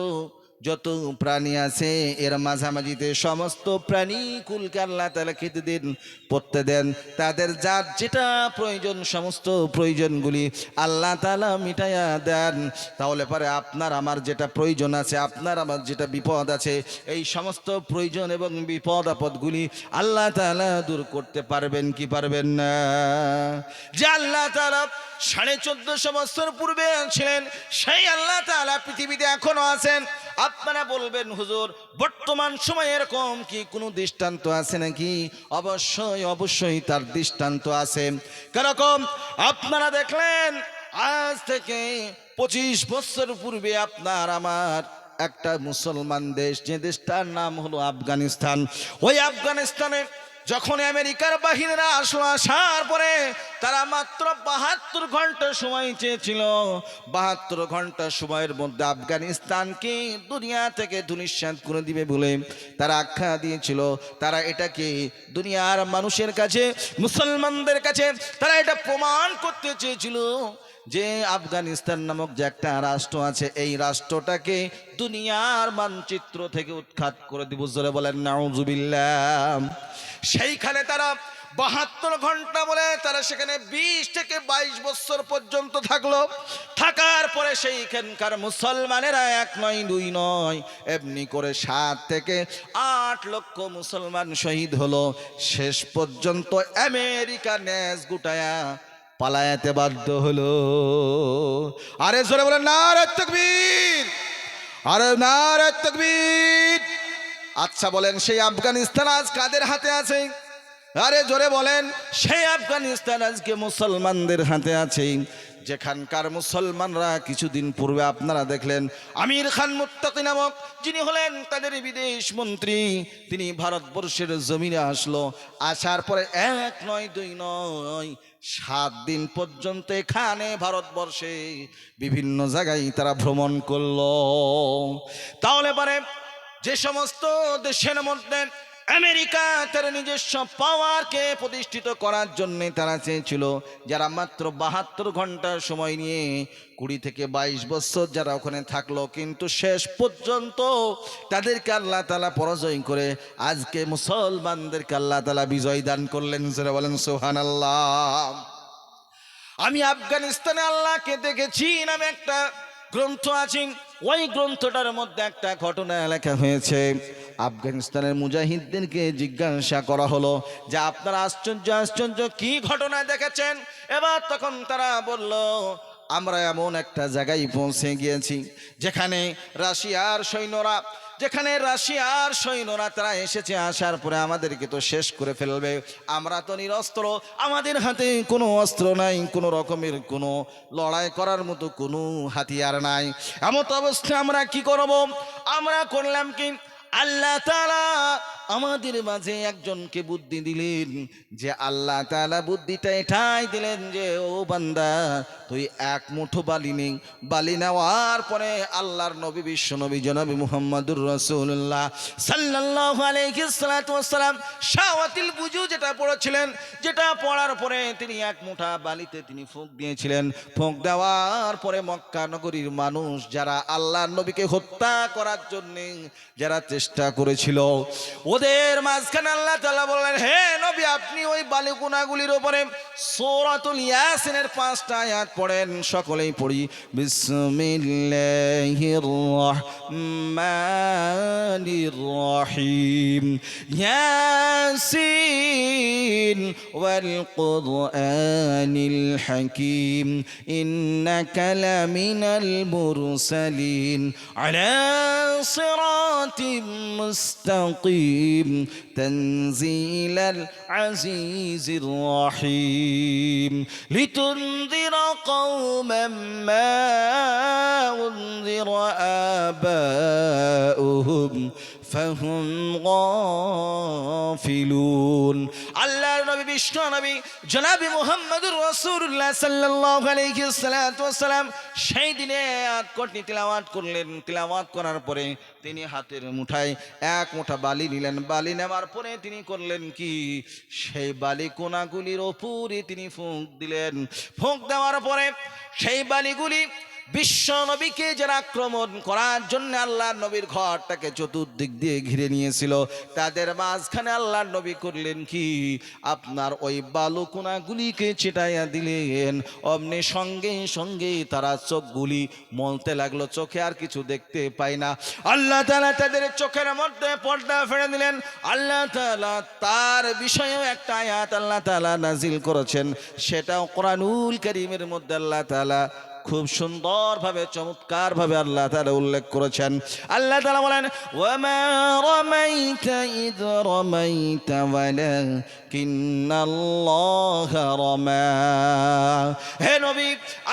যত প্রাণী আছে এর মাঝামাঝিতে সমস্ত প্রাণী কুলকে আল্লাহ তাআলা খেতে দেন, পড়তে দেন, তাদের যার যেটা প্রয়োজন সমস্ত প্রয়োজনগুলি আল্লাহ তাআলা মিটাইয়া দেন। তাহলে পরে আপনার আমার যেটা প্রয়োজন আছে, আপনার আমার যেটা বিপদ আছে, এই সমস্ত প্রয়োজন এবং বিপদ আপদগুলি আল্লাহ তাআলা দূর করতে পারবেন কি পারবেন না? যে আল্লাহ তাআলা 1450 বছর পূর্বে ছিলেন, সেই আল্লাহ তাআলা পৃথিবীতে এখনো আছেন। আপনারা বলবেন, হুজুর বর্তমান সময়ে এরকম কি কোনো দৃষ্টান্ত আছে নাকি? অবশ্যই অবশ্যই তার দৃষ্টান্ত আছে। কিরকম? আপনারা দেখলেন আজ থেকে 25 বছর পূর্বে আপনার আমার একটা মুসলমান দেশ, যে দেশটার নাম হলো আফগানিস্তান, ওই আফগানিস্তানে যখন আমেরিকার বাহিনীরা আসলো, আসার পরে তারা মাত্র 72 ঘন্টা সময় চেয়েছিল। 72 ঘন্টা সময়ের মধ্যে আফগানিস্তানকে দুনিয়া থেকে ধূলিসাৎ করে দিবে বলে তারা আখ্যা দিয়েছিল। তারা এটাকে দুনিয়ার মানুষের কাছে, মুসলমানদের কাছে তারা এটা প্রমাণ করতে চেয়েছিল যে আফগানিস্তান নামক যে একটা রাষ্ট্র আছে, এই রাষ্ট্রটাকে দুনিয়ার মানচিত্র থেকে উৎখাত করে দিব। জোরে বলেন নাউজুবিল্লাহ। সেইখানে তারা 72 ঘন্টা বলে তারা সেখানে 20 থেকে 22 বছর পর্যন্ত থাকলো। থাকার পরে সেইখানকার মুসলমানেরা 1 নয় 2 নয় এমনি করে 7 থেকে 8 লক্ষ মুসলমান শহীদ হলো। শেষ পর্যন্ত আমেরিকা নেজ গুটায়া পালায়াতে বাধ্য হলো। আরে জোরে বলেন নারে তাকবীর, আরে নারে তাকবীর। আচ্ছা বলেন, সেই আফগানিস্তান আজ কাদের হাতে আছে? আরে জোরে বলেন, সেই আফগানিস্তান আজকে মুসলমানদের হাতে আছে। যেখানকার মুসলমানরা কিছুদিন পূর্বে আপনারা দেখলেন আমির খান মুত্তাকি নামক যিনি হলেন তাদের বিদেশ মন্ত্রী, তিনি ভারতবর্ষের জমিনে আসলো। আসার পরে 1 নয় 2 নয় 7 দিন পর্যন্ত এখানে ভারতবর্ষে বিভিন্ন জায়গায় তারা ভ্রমণ করলো। তাহলে পরে যে সমস্ত দেশের মধ্যে আমেরিকা তার নিজস্ব পাওয়ারকে প্রতিষ্ঠিত করার জন্য তারা চেয়েছিল, যারা মাত্র 72 ঘন্টা সময় নিয়ে 20 থেকে 22 বছর যারা ওখানে থাকলো, কিন্তু শেষ পর্যন্ত তাদেরকে আল্লাহ তাআলা পরাজয় করে আজকে মুসলমানদেরকে আল্লাহ তাআলা বিজয় দান করলেন। যারা বলেন সুবহানাল্লাহ। আমি আফগানিস্তানে আল্লাহকে দেখেছি নামে একটা গ্রন্থ আছে, ওই গ্রন্থটার মধ্যে একটা ঘটনা লেখা হয়েছে। আফগানিস্তানের মুজাহিদদেরকে জিজ্ঞাসা করা হলো যে আপনারা আশ্চর্য আশ্চর্য কি ঘটনা দেখেছেন? এবার তখন তারা বলল, আমরা এমন একটা জায়গায় পৌঁছে গিয়েছি যেখানে রাশিয়ার সৈন্যরা তারা এসেছে, আসার পরে আমাদেরকে তো শেষ করে ফেলবে। আমরা তো নিরস্ত্র, আমাদের হাতে কোনো অস্ত্র নাই, কোনো রকমের কোনো লড়াই করার মতো কোনো হাতিয়ার নাই। এমন অবস্থায় আমরা কি করব? আমরা করলাম কি, আল্লাহ তাআলা আমাদের মাঝে একজনকে বুদ্ধি দিলেন, যে আল্লাহ তাআলা বুদ্ধিটা এটাই দিলেন যে ও বান্দা তুই এক মুঠো বালি নে, বালি নেওয়ার পরে আল্লাহর নবী বিশ্ব নবী জনাবি মুহাম্মদুর রাসূলুল্লাহ সাল্লাল্লাহু আলাইহি ওয়াসাল্লাম শাওয়াতিল বুজু যেটা পড়েছিলেন, যেটা পড়ার পরে তিনি এক মুঠা বালিতে তিনি ফুঁক দিয়েছিলেন। ফুঁক দেওয়ার পরে মক্কা নগরীর মানুষ যারা আল্লাহর নবীকে হত্যা করার জন্য যারা চেষ্টা করেছিল, ওদের মাঝখানে আল্লাহ তাআলা বললেন, হে নবী আপনি ওই বালিকুনাগুলির উপরে সূরাতুল ইয়াসিনের 5টা আয়াত পড়েন। সকলেই পড়ি, বিসমিল্লাহির রহমানির রহিম, ইয়াসিন ওয়াল কুরআনিল হাকীম, ইন্নাকা লামিনাল মুরসালিন আলা সিরাতিম মুস্তাকিম, تنزيل العزيز الرحيم، لتنذر قوما ما أنذر آباؤهم فهم غافلون। আল্লাহর নবী বিষ্ণু নবী জনাবি মুহাম্মদুর রাসূলুল্লাহ সাল্লাল্লাহু আলাইহি ওয়াসাল্লাম সেই দিনে আয়াত কোটি তিলাওয়াত করলেন। তিলাওয়াত করার পরে তিনি হাতের মুঠায় এক মুঠা বালি নিলেন। বালি নেওয়ার পরে তিনি করলেন কি, সেই বালি কোনাগুলির ওপরে তিনি ফুঁক দিলেন। ফুঁক দেওয়ার পরে সেই বালিগুলি বিশ্ব নবীকে যারা আক্রমণ করার জন্য আল্লাহর নবীর ঘরটাকে চতুর্দিক দিয়ে ঘিরে নিয়েছিল, তাদের মাঝখানে আল্লাহর নবী করলেন কি, আপনার ওই বালুকোনাগুলিকে ছিটাইয়া দিলেন। অমনি সঙ্গে সঙ্গে তারা চোখগুলি মলতে লাগলো, চোখে আর কিছু দেখতে পায় না। আল্লাহ তাআলা তাদের চোখের মধ্যে পর্দা ফেলে দিলেন। আল্লাহ তাআলা তার বিষয়েও একটা আয়াত আল্লাহ তাআলা নাজিল করেছেন, সেটাও কোরআনুল কারীমের মধ্যে আল্লাহ তাআলা খুব সুন্দরভাবে চমৎকারভাবে আল্লাহ তাআলা উল্লেখ করেছেন। আল্লাহ তাআলা বলেন, ওয়ামা রামাইতা ইয রামাইতা ওয়ালাকিন্নাল্লাহা রামা। হে নবী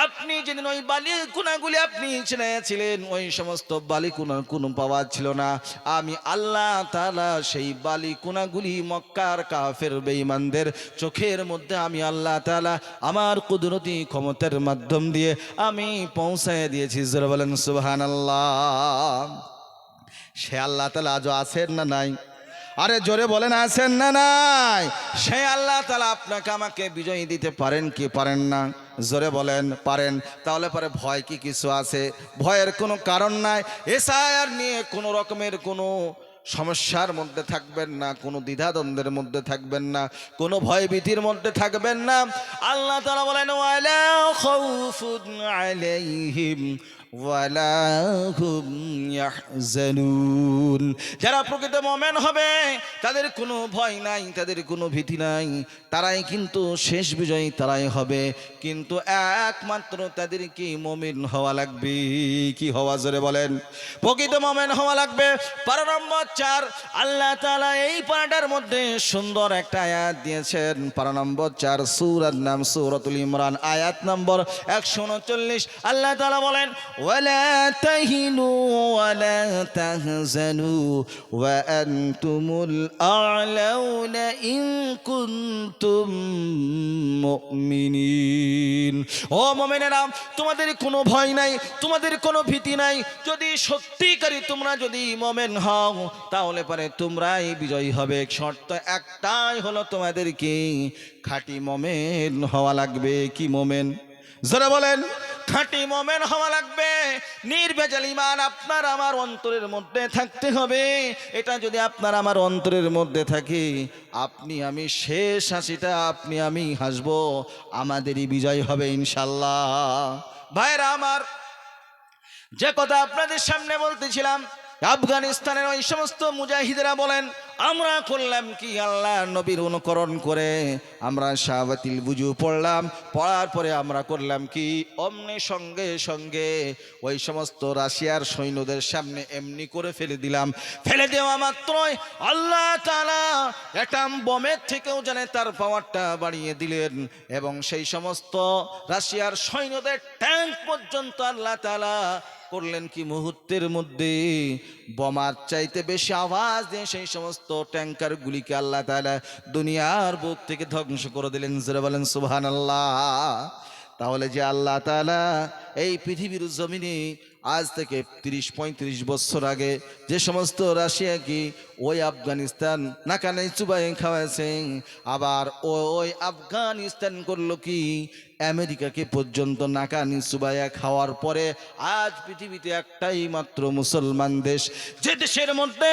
আপনি যেদিন ওই বালিকুনাগুলি আপনি ছিনিয়েছিলেন, ওই সমস্ত বালিকুনার কোনো পাওয়া ছিল না। আমি আল্লাহ তাআলা সেই বালিকুনাগুলি মক্কার কাফের বেঈমানদের চোখের মধ্যে আমি আল্লাহ তাআলা আমার কুদরতি ক্ষমতার মাধ্যম দিয়ে আমি পৌঁছায় দিয়েছি। জোরে বলেন সুবহানাল্লাহ। সে আল্লাহ তাআলা আজও আছেন না নাই? আরে জোরে বলেন আছেন না নাই? সে আল্লাহ তাআলা আপনাকে আমাকে বিজয় দিতে পারেন কি পারেন না? জোরে বলেন পারেন। তাহলে পরে ভয় কি কিছু আছে? ভয়ের কোনো কারণ নাই। এসআইআর নিয়ে কোনো রকমের কোনো সমস্যার মধ্যে থাকবেন না, কোনো দ্বিধাদ্বন্দ্বের মধ্যে থাকবেন না, কোনো ভয়ভীতির মধ্যে থাকবেন না। আল্লাহ তাআলা বলেন, ওয়ালা খাউফুন আলাইহিম ওয়ালা হুম ইয়াহজানুন। যারা প্রকৃত মুমিন হবে তাদের কোনো ভয় নাই, তাদের কোনো ভীতি নাই, তারাই কিন্তু শেষ বিজয়ী তারাই হবে। কিন্তু একমাত্র তাদেরকে মুমিন হওয়া লাগবে। কি হওয়া? জোরে বলেন। প্রকৃত মুমিন হওয়া লাগবে। পারা নম্বর 4 আল্লাহ তাআলা এই পারাটার মধ্যে সুন্দর একটা আয়াত দিয়েছেন। পারা নম্বর 4 সূরার নাম সূরাতুল ইমরান, আয়াত নম্বর 139। আল্লাহ তাআলা বলেন, ওয়ালা তাহিনু ওয়ালা তাহজানু ওয়া আনতুমুল আ'লাউনা ইন কুনতুম মুমিনিন। ও মুমিনেরা, তোমাদের কোনো ভয় নাই, তোমাদের কোনো ভীতি নাই। যদি সত্যিকারী তোমরা যদি মুমিন হও তাহলে পরে তোমরাই বিজয়ী হবে। শর্ত একটাই হলো, তোমাদেরকে খাঁটি মুমিন হওয়া লাগবে। কি মুমিন? জোরে বলেন। খাঁটি মুমিন হওয়া লাগবে। নির্ভেজাল ঈমান আপনার আমার অন্তরের মধ্যে থাকতে হবে। এটা যদি আপনার আমার অন্তরের মধ্যে থাকে, আপনি আমি শেষ হাসিটা আপনি আমি হাসবো, আমাদেরই বিজয় হবে ইনশাআল্লাহ। ভাইরা আমার, যে কথা আপনাদের সামনে বলতেছিলাম, আফগানিস্তানের ওই সমস্ত মুজাহিদেরা বলেন, আমরা করলাম কি আল্লাহ নবীর অনুকরণ করে আমরা শাহাবাতিল বুজু পড়লাম, পড়ার পরে আমরা করলাম কি অমনি সঙ্গে সঙ্গে ওই সমস্ত রাশিয়ার সৈন্যদের সামনে এমনি করে ফেলে দিলাম। ফেলে দেওয়া মাত্রই আল্লাহ তাআলা অ্যাটম বোমের থেকেও জানে তার পাওয়ারটা বাড়িয়ে দিলেন এবং সেই সমস্ত রাশিয়ার সৈন্যদের ট্যাঙ্ক পর্যন্ত আল্লাহ তাআলা করলেন কি মুহূর্তের মধ্যে বোমার চাইতে বেশি আওয়াজ দিয়ে সেই সমস্ত ট্যাঙ্কার গুলিকে আল্লাহ তাআলা দুনিয়ার বুক থেকে ধ্বংস করে দিলেন। জোরে বলেন সুবহানাল্লাহ। তাহলে যে আল্লাহ তাআলা এই পৃথিবীর জমিনে আজ থেকে ৩০-৩৫ বছর আগে যে সমস্ত রাশিয়া কি ওই আফগানিস্তান নাকানে চুবাই খাওয়াছেন, আবার ওই আফগানিস্তান করলো কি আমেরিকাকে পর্যন্ত নাকানি চুবাইয়া খাওয়ার পরে আজ পৃথিবীতে একটাই মাত্র মুসলমান দেশ, যে দেশের মধ্যে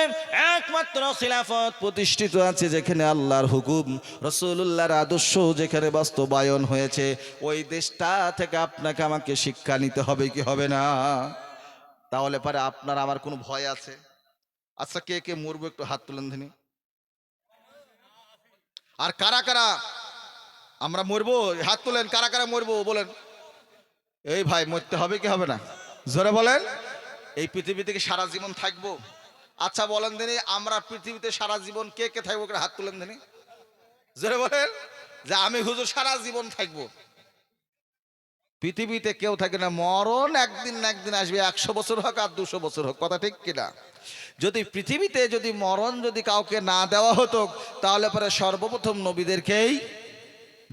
একমাত্র খিলাফত প্রতিষ্ঠিত আছে, যেখানে আল্লাহর হুকুম রাসূলুল্লাহর আদর্শ যেখানে বাস্তবায়ন হয়েছে, ওই দেশটা থেকে আপনাকে আমাকে শিক্ষা নিতে হবে কি হবে না? তাহলে পারে আপনার আমার কোনো ভয় আছে? আচ্ছা, কে কে মরবো একটু হাত তুলেন দিনি। আর কারা কারা আমরা মরবো হাত তুলেন, কারা কারা মরবো বলেন। এই ভাই মরতে হবে কি হবে না? জোরে বলেন। এই পৃথিবী থেকে সারা জীবন থাকবো? আচ্ছা বলেন দিনি, আমরা পৃথিবীতে সারা জীবন কে কে থাকবো হাত তুলেন দিনি। জোরে বলেন যে আমি হুজুর সারা জীবন থাকবো। পৃথিবীতে কেউ থাকে না, মরণ একদিন না একদিন আসবে, 100 বছর হোক আর 200 বছর হোক, কথা ঠিক কিনা? যদি পৃথিবীতে যদি মরণ যদি কাউকে না দেওয়া হতো তাহলে পরে সর্বপ্রথম নবীদেরকেই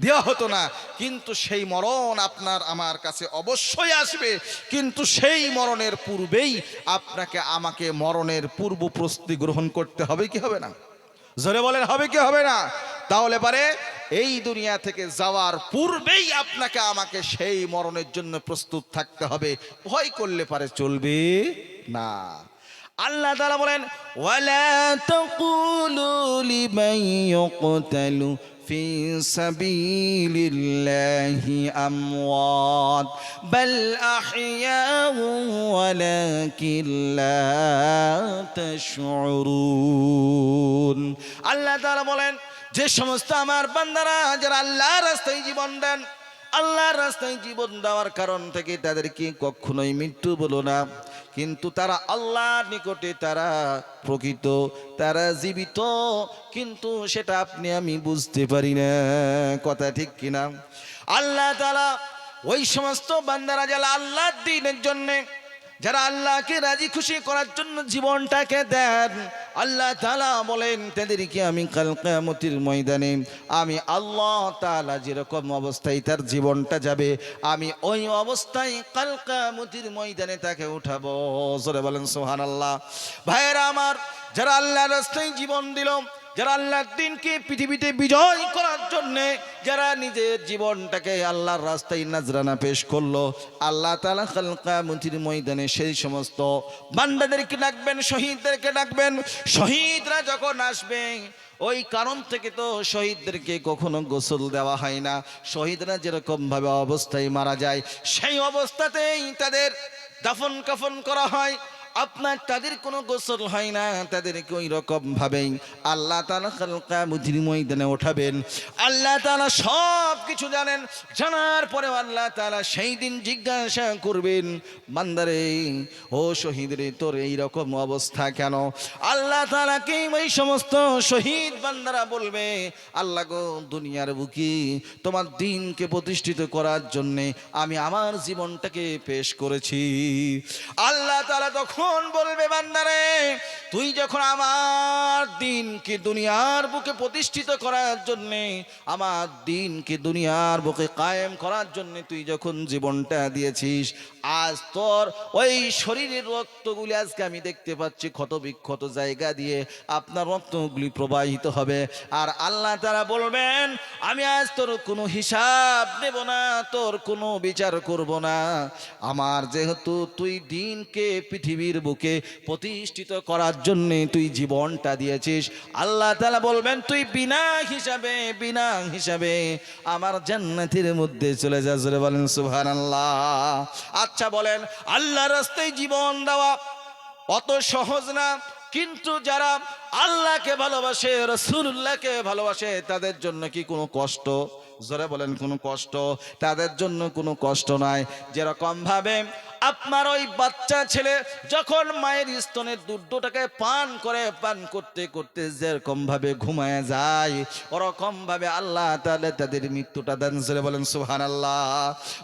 দেওয়া হতো না, কিন্তু সেই মরণ আপনার আমার কাছে অবশ্যই আসবে, কিন্তু সেই মরণের পূর্বেই আপনাকে আমাকে মরণের পূর্ব প্রস্তুতি গ্রহণ করতে হবে কি হবে না? জোরে বলেন হবে কি হবে না? তাহলে পারে এই দুনিয়া থেকে যাওয়ার পূর্বেই আপনাকে আমাকে সেই মরণের জন্য প্রস্তুত থাকতে হবে, ভয় করলে পারে চলবে না। আল্লাহ তাআলা বলেন ওয়ালা তাকুলু লিমান ইউকতালু ফি সাবিলিল্লাহি আমওয়াত বাল আহইয়াউ ওয়ালাকিন লা তাশউরুন। আল্লাহ তাআলা বলেন যে সমস্ত আমার বান্দারা যারা আল্লাহর রাস্তায় জীবন দেন, আল্লাহর রাস্তায় জীবন দেওয়ার কারণ থেকে তাদেরকে কখনোই মৃত্যু বলো না, কিন্তু তারা আল্লাহর নিকটে তারা প্রকৃত, তারা জীবিত, কিন্তু সেটা আপনি আমি বুঝতে পারি না, কথা ঠিক কিনা? আল্লাহ তাআলা ওই সমস্ত বান্দারা যারা আল্লাহর দ্বীনের জন্য, যারা আল্লাহকে রাজি খুশি করার জন্য জীবনটাকে দেন, আল্লাহ তাআলা বলেন তাদেরকে আমি কাল কিয়ামতের ময়দানে আমি আল্লাহ তাআলা যেরকম অবস্থায় তার জীবনটা যাবে আমি ওই অবস্থায় কাল কিয়ামতের ময়দানে তাকে উঠাবো। জোরে বলেন সুবহানাল্লাহ। ভাইয়েরা আমার, যারা আল্লাহর রাস্তায় জীবন দিল, যারা আল্লাহর দ্বীনকে পৃথিবীতে বিজয় করার জন্য যারা নিজের জীবনটাকে আল্লাহর রাস্তায় নাজরানা পেশ করলো, আল্লাহ তাআলা কাল কিয়ামতের ময়দানে সেই সমস্ত বান্দাদেরকে ডাকবেন, শহীদদেরকে ডাকবেন। শহীদরা যখন আসবে, ওই কারণ থেকে তো শহীদদেরকে কখনো গোসল দেওয়া হয় না। শহীদরা যেরকম ভাবে অবস্থায় মারা যায় সেই অবস্থাতেই তাদের দাফন কাফন করা হয়, আপনার তাদের কোনো গোসল হয় না, তাদেরকে ওই রকম ভাবেই আল্লাহ তাআলা কাল কিয়ামতের ময়দানে ওঠাবেন। আল্লাহ তাআলা সব কিছু জানেন, জানার পরে আল্লাহ তাআলা সেই দিন জিজ্ঞাসা করবেন, বান্দারে ও শহীদ রে তোর এই রকম অবস্থা কেন? আল্লাহ তাআলাকে ওই সমস্ত শহীদ বান্দারা বলবে, আল্লাহ গো, দুনিয়ার বুকে তোমার দ্বীনকে প্রতিষ্ঠিত করার জন্য আমি আমার জীবনটাকে পেশ করেছি। আল্লাহ তাআলা তখন বলবে, বান্দারে তুই যখন আমার দ্বীনকে দুনিয়ার বুকে প্রতিষ্ঠিত করার জন্য, আমার দ্বীনকে দুনিয়ার বুকে কায়েম করার জন্য তুই যখন জীবনটা দিয়েছিস, আজ তোর ওই শরীরের রক্তগুলি আজকে আমি দেখতে পাচ্ছি ক্ষত বিক্ষত জায়গা দিয়ে আপনার রক্তগুলি প্রবাহিত হবে। আর আল্লাহ তাআলা বলবেন, আমি আজ তোর কোনো হিসাব নেব না, তোর কোনো বিচার করব না। আমার যেহেতু তুই দ্বীনকে পৃথিবীর বুকে প্রতিষ্ঠিত করার জন্য তুই জীবনটা দিয়েছিস, আল্লাহ তাআলা বলবেন তুই বিনা হিসাবে আমার জান্নাতের মধ্যে চলে যা। জোরে বলেন সুবহানাল্লাহ। আচ্ছা বলেন, আল্লাহর রাস্তায় জীবন দেওয়া অত সহজ না, কিন্তু যারা আল্লাহকে ভালোবাসে, রাসূলুল্লাহকে ভালোবাসে, তাদের জন্য কি কোনো কষ্ট? জোরে বলেন, কোনো কষ্ট? তাদের জন্য কোনো কষ্ট নাই। যেরকম ভাবে আপনার ওই বাচ্চা ছেলে যখন মায়ের স্তনের দুধটাকে পান করতে করতে যেরকম ভাবে ঘুমায় যায়, ওরকম ভাবে আল্লাহ তাআলা তাদের মৃত্যুটা দেন। জোরে বলেন সুবহানাল্লাহ।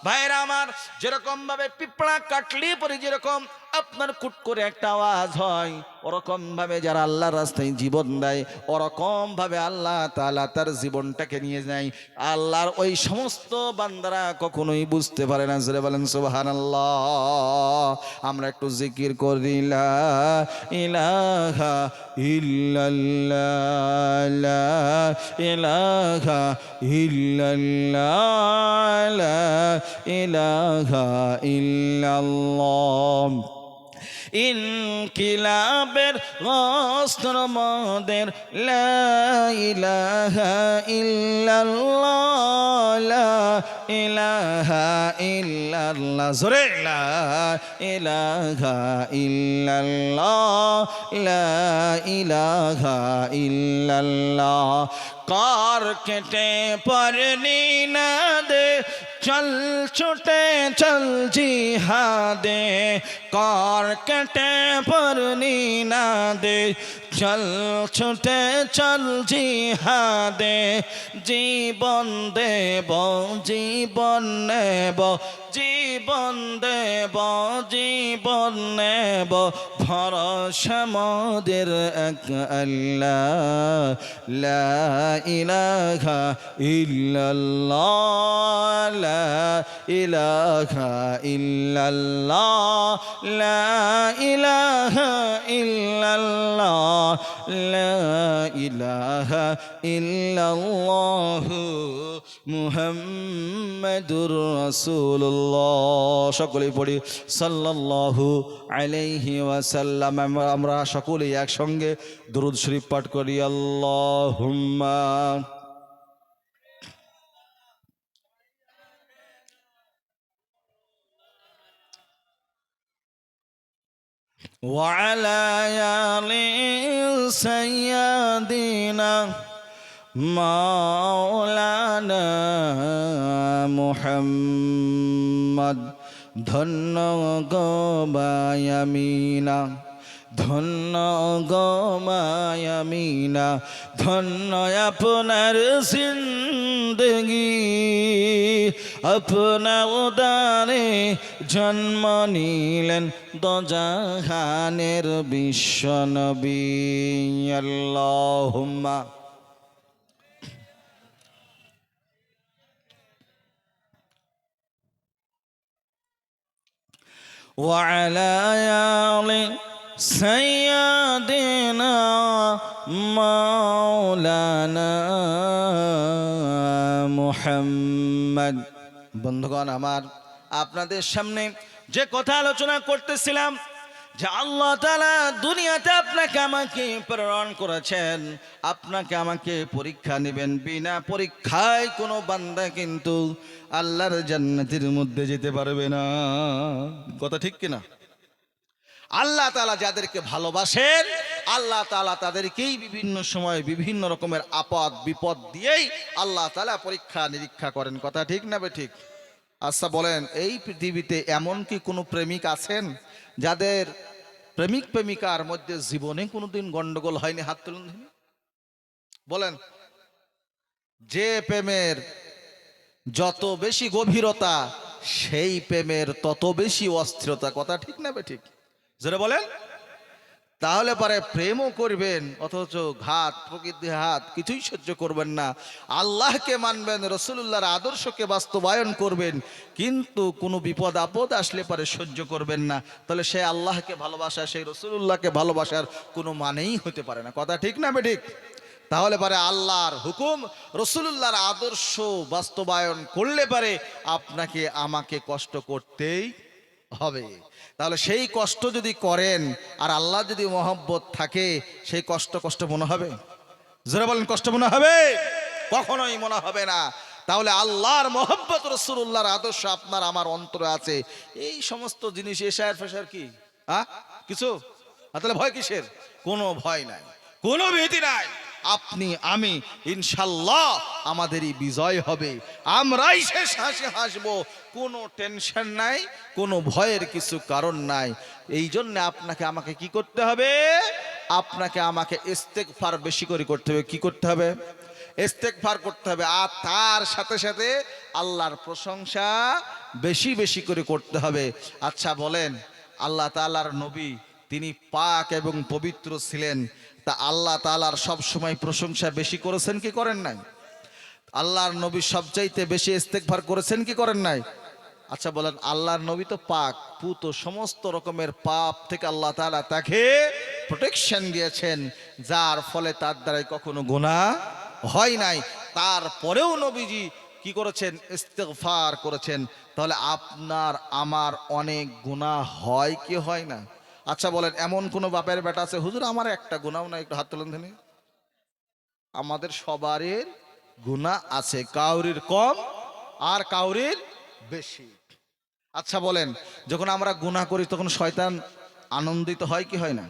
ভাইরা আমার, যেরকম ভাবে পিঁপড়া কাটলে পরে যেরকম আপনার কুট করে একটা আওয়াজ হয়, ওরকম ভাবে যারা আল্লাহর রাস্তায় জীবন দেয়, ওরকম ভাবে আল্লাহ তাআলা তার জীবনটাকে নিয়ে যায়। আল্লাহর ওই সমস্ত বান্দারা কখনোই বুঝতে পারে না। জোরে বলেন সুবহানাল্লাহ। আমরা একটু জিকির করি, লা ইলাহা ইল্লাল্লাহ, লা ইলাহা ইল্লাল্লাহ, লা ইলাহা ইল্লাল্লাহ। ইনকিলাবের অস্ত্র মোদের, লা ইলাহা ইল্লাল্লাহ, লা ইলাহা ইল্লাল্লাহ। জোরে, লা ইলাহা ইল্লাল্লাহ, লা ইলাহা ইল্লাল্লাহ। কার কেটে পরনি না দে, চল ছুটে চল জিহাদে। কার কেটে পরনি না দে, চল ছুটে চল জিহাদে। জীবন দেব, জীবন নেব, জীবন দেব, জীবন নেব, ভরসা মোদের এক আল্লাহ, লা ইলাহা ইল্লাল্লাহ, লা ইলাহা ইল্লাল্লাহ, লা ইলাহা ইল্লাল্লাহ, লা ইলাহা ইল্লাল্লাহ মুহাম্মাদুর রাসূলুল্লাহ। সকলেই পড়ি সাল্লাল্লাহু আলাইহি ওয়াসাল্লাম। আমরা সকলেই একসঙ্গে দুরূদ শরীফ পাঠ করি। আল্লাহুম্মা ওয়া আলা আলি সাইয়্যিদিনা মাওলানা মুহাম্মদ। ধন্য গো মায়ামিনা, ধন্য গো মায়ামিনা, ধন্য আপনার জিন্দগি। আপনার উদারে জন্ম নিলেন দোজাহানের বিশ্বনবী। আল্লাহুম্মা وعلى آل سيدنا مولانا মুহাম্মদ। বন্ধুগণ আমার, আপনাদের সামনে যে কথা আলোচনা করতেছিলাম, যে আল্লাহ তাআলা দুনিয়াতে আপনাকে আমাকে প্রেরণ করেছেন, আপনাকে আমাকে পরীক্ষা নেবেন। বিনা পরীক্ষায় কোনো বান্দা কিন্তু আল্লাহর জান্নাতের মধ্যে যেতে পারবে না। কথা ঠিক কিনা? আল্লাহ তাআলা যাদেরকে ভালোবাসেন, আল্লাহ তাআলা তাদেরকেই বিভিন্ন সময় বিভিন্ন রকমের আপদ বিপদ দিয়েই আল্লাহ তাআলা পরীক্ষা নিরীক্ষা করেন। কথা ঠিক না ঠিক? আচ্ছা বলেন, এই পৃথিবীতে এমন কি কোনো প্রেমিক আছেন যাদের প্রেমিক প্রেমিকার মধ্যে জীবনে কোনোদিন গন্ডগোল হয়নি? হাত তুলুন বলেন। যে প্রেমের যত বেশি গভীরতা, সেই প্রেমের তত বেশি অস্থিরতা। কথা ঠিক না ঠিক? যারা বলেন, তাহলে পরে প্রেমও করবেন অথচ ঘাত প্রকৃতি হাত কিছুই সহ্য করবেন না। আল্লাহকে মানবেন, রাসূলুল্লাহর আদর্শকে বাস্তবায়ন করবেন, কিন্তু কোনো বিপদ আপদ আসলে পরে সহ্য করবেন না। তাহলে সে আল্লাহকে ভালোবাসা, সেই রাসূলুল্লাহকে ভালোবাসার কোনো মানেই হতে পারে না। কথা ঠিক না ঠিক? তাহলে পরে আল্লাহর হুকুম, রাসূলুল্লাহর আদর্শ বাস্তবায়ন করলে পারে আপনাকে আমাকে কষ্ট করতেই হবে। তাহলে সেই কষ্ট যদি করেন আর আল্লাহ যদি মহব্বত থাকে, সেই কষ্ট কষ্ট মনে হবে? যারা বলেন কষ্ট মনে হবে? কখনোই মনে হবে না। তাহলে আল্লাহর মহব্বত, রাসূলুল্লাহর আদর্শ আপনার আমার অন্তরে আছে। এই সমস্ত জিনিস এশার ফেশার কি কিছু আর তাহলে ভয় কিসের? কোনো ভয় নাই, কোনো ভীতি নাই। আপনি আমি ইনশাল্লাহ আমাদেরই বিজয় হবে, আমরাই শেষ হাসি হাসবো, কোনো টেনশন নাই, কোনো ভয়ের কিছু কারণ নাই। এই জন্য আপনাকে আমাকে কি করতে হবে? আপনাকে আমাকে ইস্তেগফার বেশি করে করতে হবে। কি করতে হবে? ইস্তেগফার করতে হবে। আর তার সাথে সাথে আল্লাহর প্রশংসা বেশি বেশি করে করতে হবে। আচ্ছা বলেন, আল্লাহ তাআলার নবী তিনি পাক এবং পবিত্র ছিলেন, তা আল্লাহ তাআলার সব সময় প্রশংসা বেশি করেছেন কি করেন নাই? আল্লাহর নবী সবচাইতে বেশি ইস্তেগফার করেছেন কি করেন নাই? আচ্ছা বলেন, আল্লাহর নবী তো পাক পুত, সমস্ত রকমের পাপ থেকে আল্লাহ তাআলা তাকে প্রোটেকশন দিয়েছেন, যার ফলে তার দ্বারাই কখনো গুনাহ হয় নাই। তারপরেও নবীজি কি করেছেন? ইস্তেগফার করেছেন। তাহলে আপনার আমার অনেক গুনাহ হয় কি হয় না? আচ্ছা বলেন, এমন কোন বাপের বেটা আছে, হুজুর আমার একটা গুনাহ নাই, একটু হাত তোলেন ধনী? আমাদের সবারই গুনাহ আছে, কাউরির কম আর কাউরির বেশি। আচ্ছা বলেন, যখন আমরা গুনাহ করি তখন শয়তান আনন্দিত হয় কি হয় না?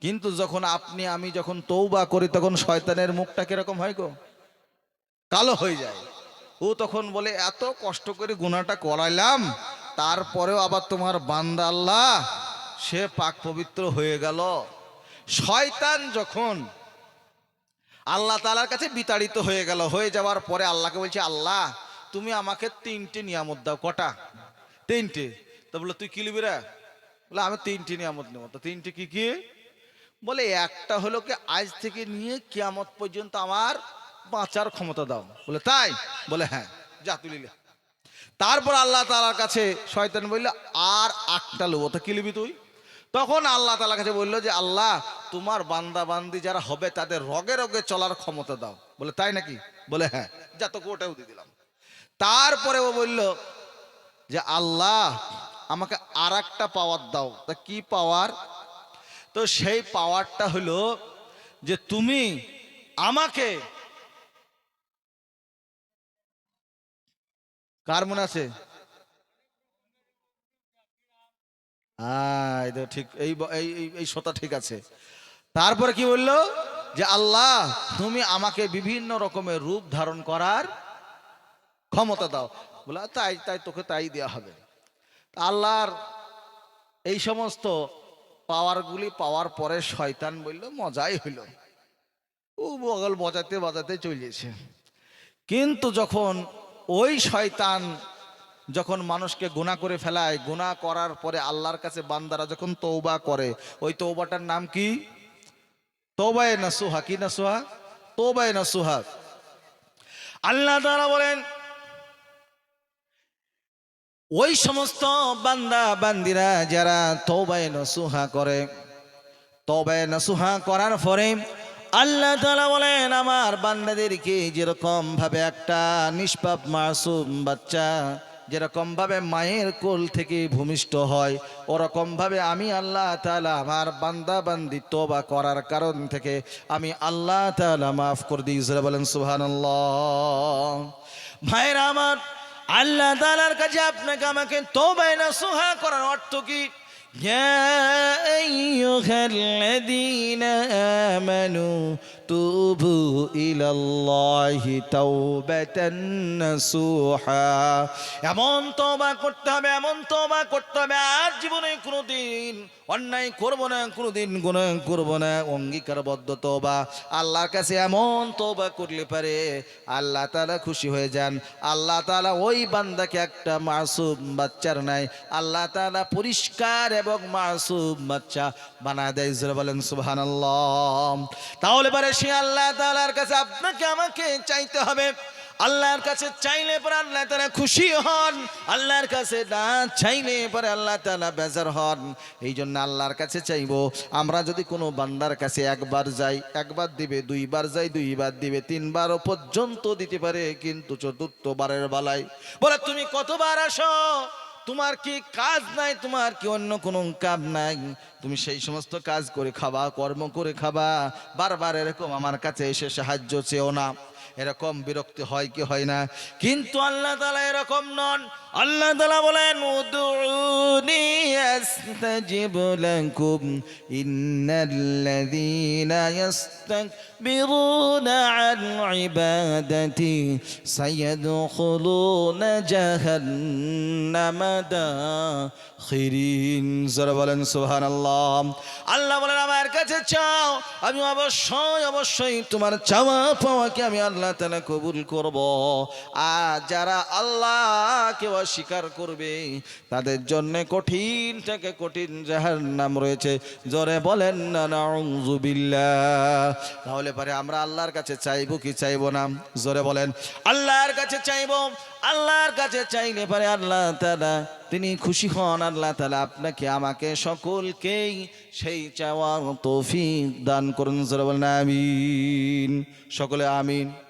কিন্তু যখন আপনি আমি যখন তওবা করি তখন শয়তানের মুখটা কিরকম হয় গো? কালো হয়ে যায়। ও তখন বলে, এত কষ্ট করে গুনাহটা করাইলাম, তারপরেও আবার তোমার বান্দা আল্লাহ সে পাক পবিত্র হয়ে গেল। শয়তান যখন আল্লাহ তাআলার কাছে বিতাড়িত হয়ে গেল, হয়ে যাওয়ার পরে আল্লাহকে বলছে, আল্লাহ তুমি আমাকে 3টে নিয়ামত দাও। কটা? 3টে। তো বললো, তুই কি নিবি রে? বলে, আমি 3টে নিয়ামত নেব। তো 3টে কি কি? বলে, একটা হলো কি আজ থেকে নিয়ে কিয়ামত পর্যন্ত আমার বাঁচার ক্ষমতা দাও। বলে, তাই? বলে, হ্যাঁ, যা তুই লে। তারপর আল্লাহ তাআলার কাছে শয়তান বলল, আর একটা লব। তো কি নিবি তুই? তখন আল্লাহ তাআলার কাছে বললো যে, আল্লাহ তোমার বান্দা বান্দি যারা হবে তাদের রগে রগে চলার ক্ষমতা দাও। বলে, তাই নাকি? বলে, হ্যাঁ, যা তোকে ওটাও দিয়ে দিলাম। তারপরে ও বলল যে, আল্লাহ আমাকে আর একটা পাওয়ার দাও। তা কি পাওয়ার? তো সেই পাওয়ারটা হলো যে তুমি আমাকে, কার মনে আছে? ঠিক এই এই এই শোতা ঠিক আছে। তারপরে কি বললো? যে আল্লাহ তুমি আমাকে বিভিন্ন রকমের রূপ ধারণ করার ক্ষমতা দাও। বলে, তাই তাই, তোকে তাই দেওয়া হবে। আল্লাহর এই সমস্ত পাওয়ারগুলি পাওয়ার পরে শয়তান বলল, মজাই হইল। ও বগল বাজাতে বাজাতে চলেছে। কিন্তু যখন ওই শয়তান যখন মানুষকে গুনাহ করে ফেলায়, গুনাহ করার পরে আল্লাহর কাছে বান্দারা যখন তওবা করে, ওই তওবাটার নাম কি? তওবায়ে নাসুহা। কি নাসুহা? তওবায়ে নাসুহা। আল্লাহ তাআলা বলেন, ওই সমস্ত বান্দা বান্দিরা যারা তওবায়ে নাসুহা করে, তওবায়ে নাসুহা করার পরে আল্লাহ তাআলা বলেন, আমার বান্দাদেরকে যেরকম ভাবে একটা নিষ্পাপ মাসুম বাচ্চা যেরকম ভাবে মায়ের কোল থেকে ভূমিষ্ঠ হয়, ওরকম ভাবে আমি আল্লাহ তাআলা আমার বান্দা বান্দি তওবা করার কারণ থেকে আমি আল্লাহ তাআলা মাফ করে দিই। বলেন সুবহানাল্লাহ। ভাইরা আমার, আল্লাহ তাআলার কাছে আপনাকে আমাকে তওবায়ে নাসুহা করার অর্থ কি? ইয়া আইয়ুহাল্লাযীনা আমানু তুবু ইলাল্লাহি তাওবাতান নাসুহা। এমন তওবা করতে হবে, এমন তওবা করতে হবে, আর জীবনে কোনোদিন অন্যায় করব না, কোনোদিন গুনাহ করব না, অঙ্গীকারবদ্ধ তওবা। আল্লাহর কাছে এমন তওবা করলে পারে আল্লাহ তাআলা খুশি হয়ে যান। আল্লাহ তাআলা ওই বান্দাকে একটা মাসুম বাচ্চার নাই আল্লাহ তাআলা পরিষ্কার এবং মাসুম বাচ্চা বানায় দেয়। বলেন সুবহানাল্লাহ। তাহলে পারে সে আল্লাহ তাআলার কাছে আপনাকে আমাকে চাইতে হবে। আল্লাহর কাছে চাইলে পরে আল্লাহ তাআলা খুশি হন, আল্লাহর কাছে না চাইলে পরে আল্লাহ তাআলা বেজার হন। এই জন্য আল্লাহর কাছে চাইবো। আমরা যদি কোনো বান্দার কাছে একবার যাই, একবার দিবে, দুইবার যাই, দুইবার দিবে, তিনবারও পর্যন্ত দিতে পারে, কিন্তু চতুর্থবারের বেলায় বলে, তুমি কতবার আসো? তোমার কি কাজ নাই? তোমার কি অন্য কোনো কাজ নাই? তুমি সেই সমস্ত কাজ করে খাবা, কর্ম করে খাবা, বারবার এরকম আমার কাছে এসে সাহায্য চেও না। এরকম বিরক্তি হয় কি হয় না? কিন্তু আল্লাহ তাআলা এরকম নন। আল্লাহ তাআলা বলেন উদউনি আস্তাজিব লাকুম ইন্নাল্লাযীনা ইয়াস্তাকবিরুনা আন ইবাদাতি সায়াদখুলুনা জাহান্নামা দাখিরিন। যারা বলেন সুবহানাল্লাহ। আল্লাহ বলেন আমার কাছে চাও, আমি অবশ্যই তোমার চাওয়া পাওয়াকে আমি আল্লাহ তাআলা কবুল করব। আর যারা আল্লাহকে অস্বীকার করবে তাদের জন্য কঠিন থেকে কঠিন জাহান্নাম রয়েছে। জোরে বলেন না নাউযুবিল্লাহ। তাহলে পরে আমরা আল্লাহর কাছে চাইবো কি চাইবো না? জোরে বলেন। আল্লাহর কাছে চাইবো। আল্লাহর কাছে চাইলে পরে আল্লাহ তাআলা তিনি খুশি হন। আল্লাহ তাআলা আপনাকে আমাকে সকলকেই সেই চাওয়ার তৌফিক দান করুন। জোরে বলেন আমিন। সকলে আমিন।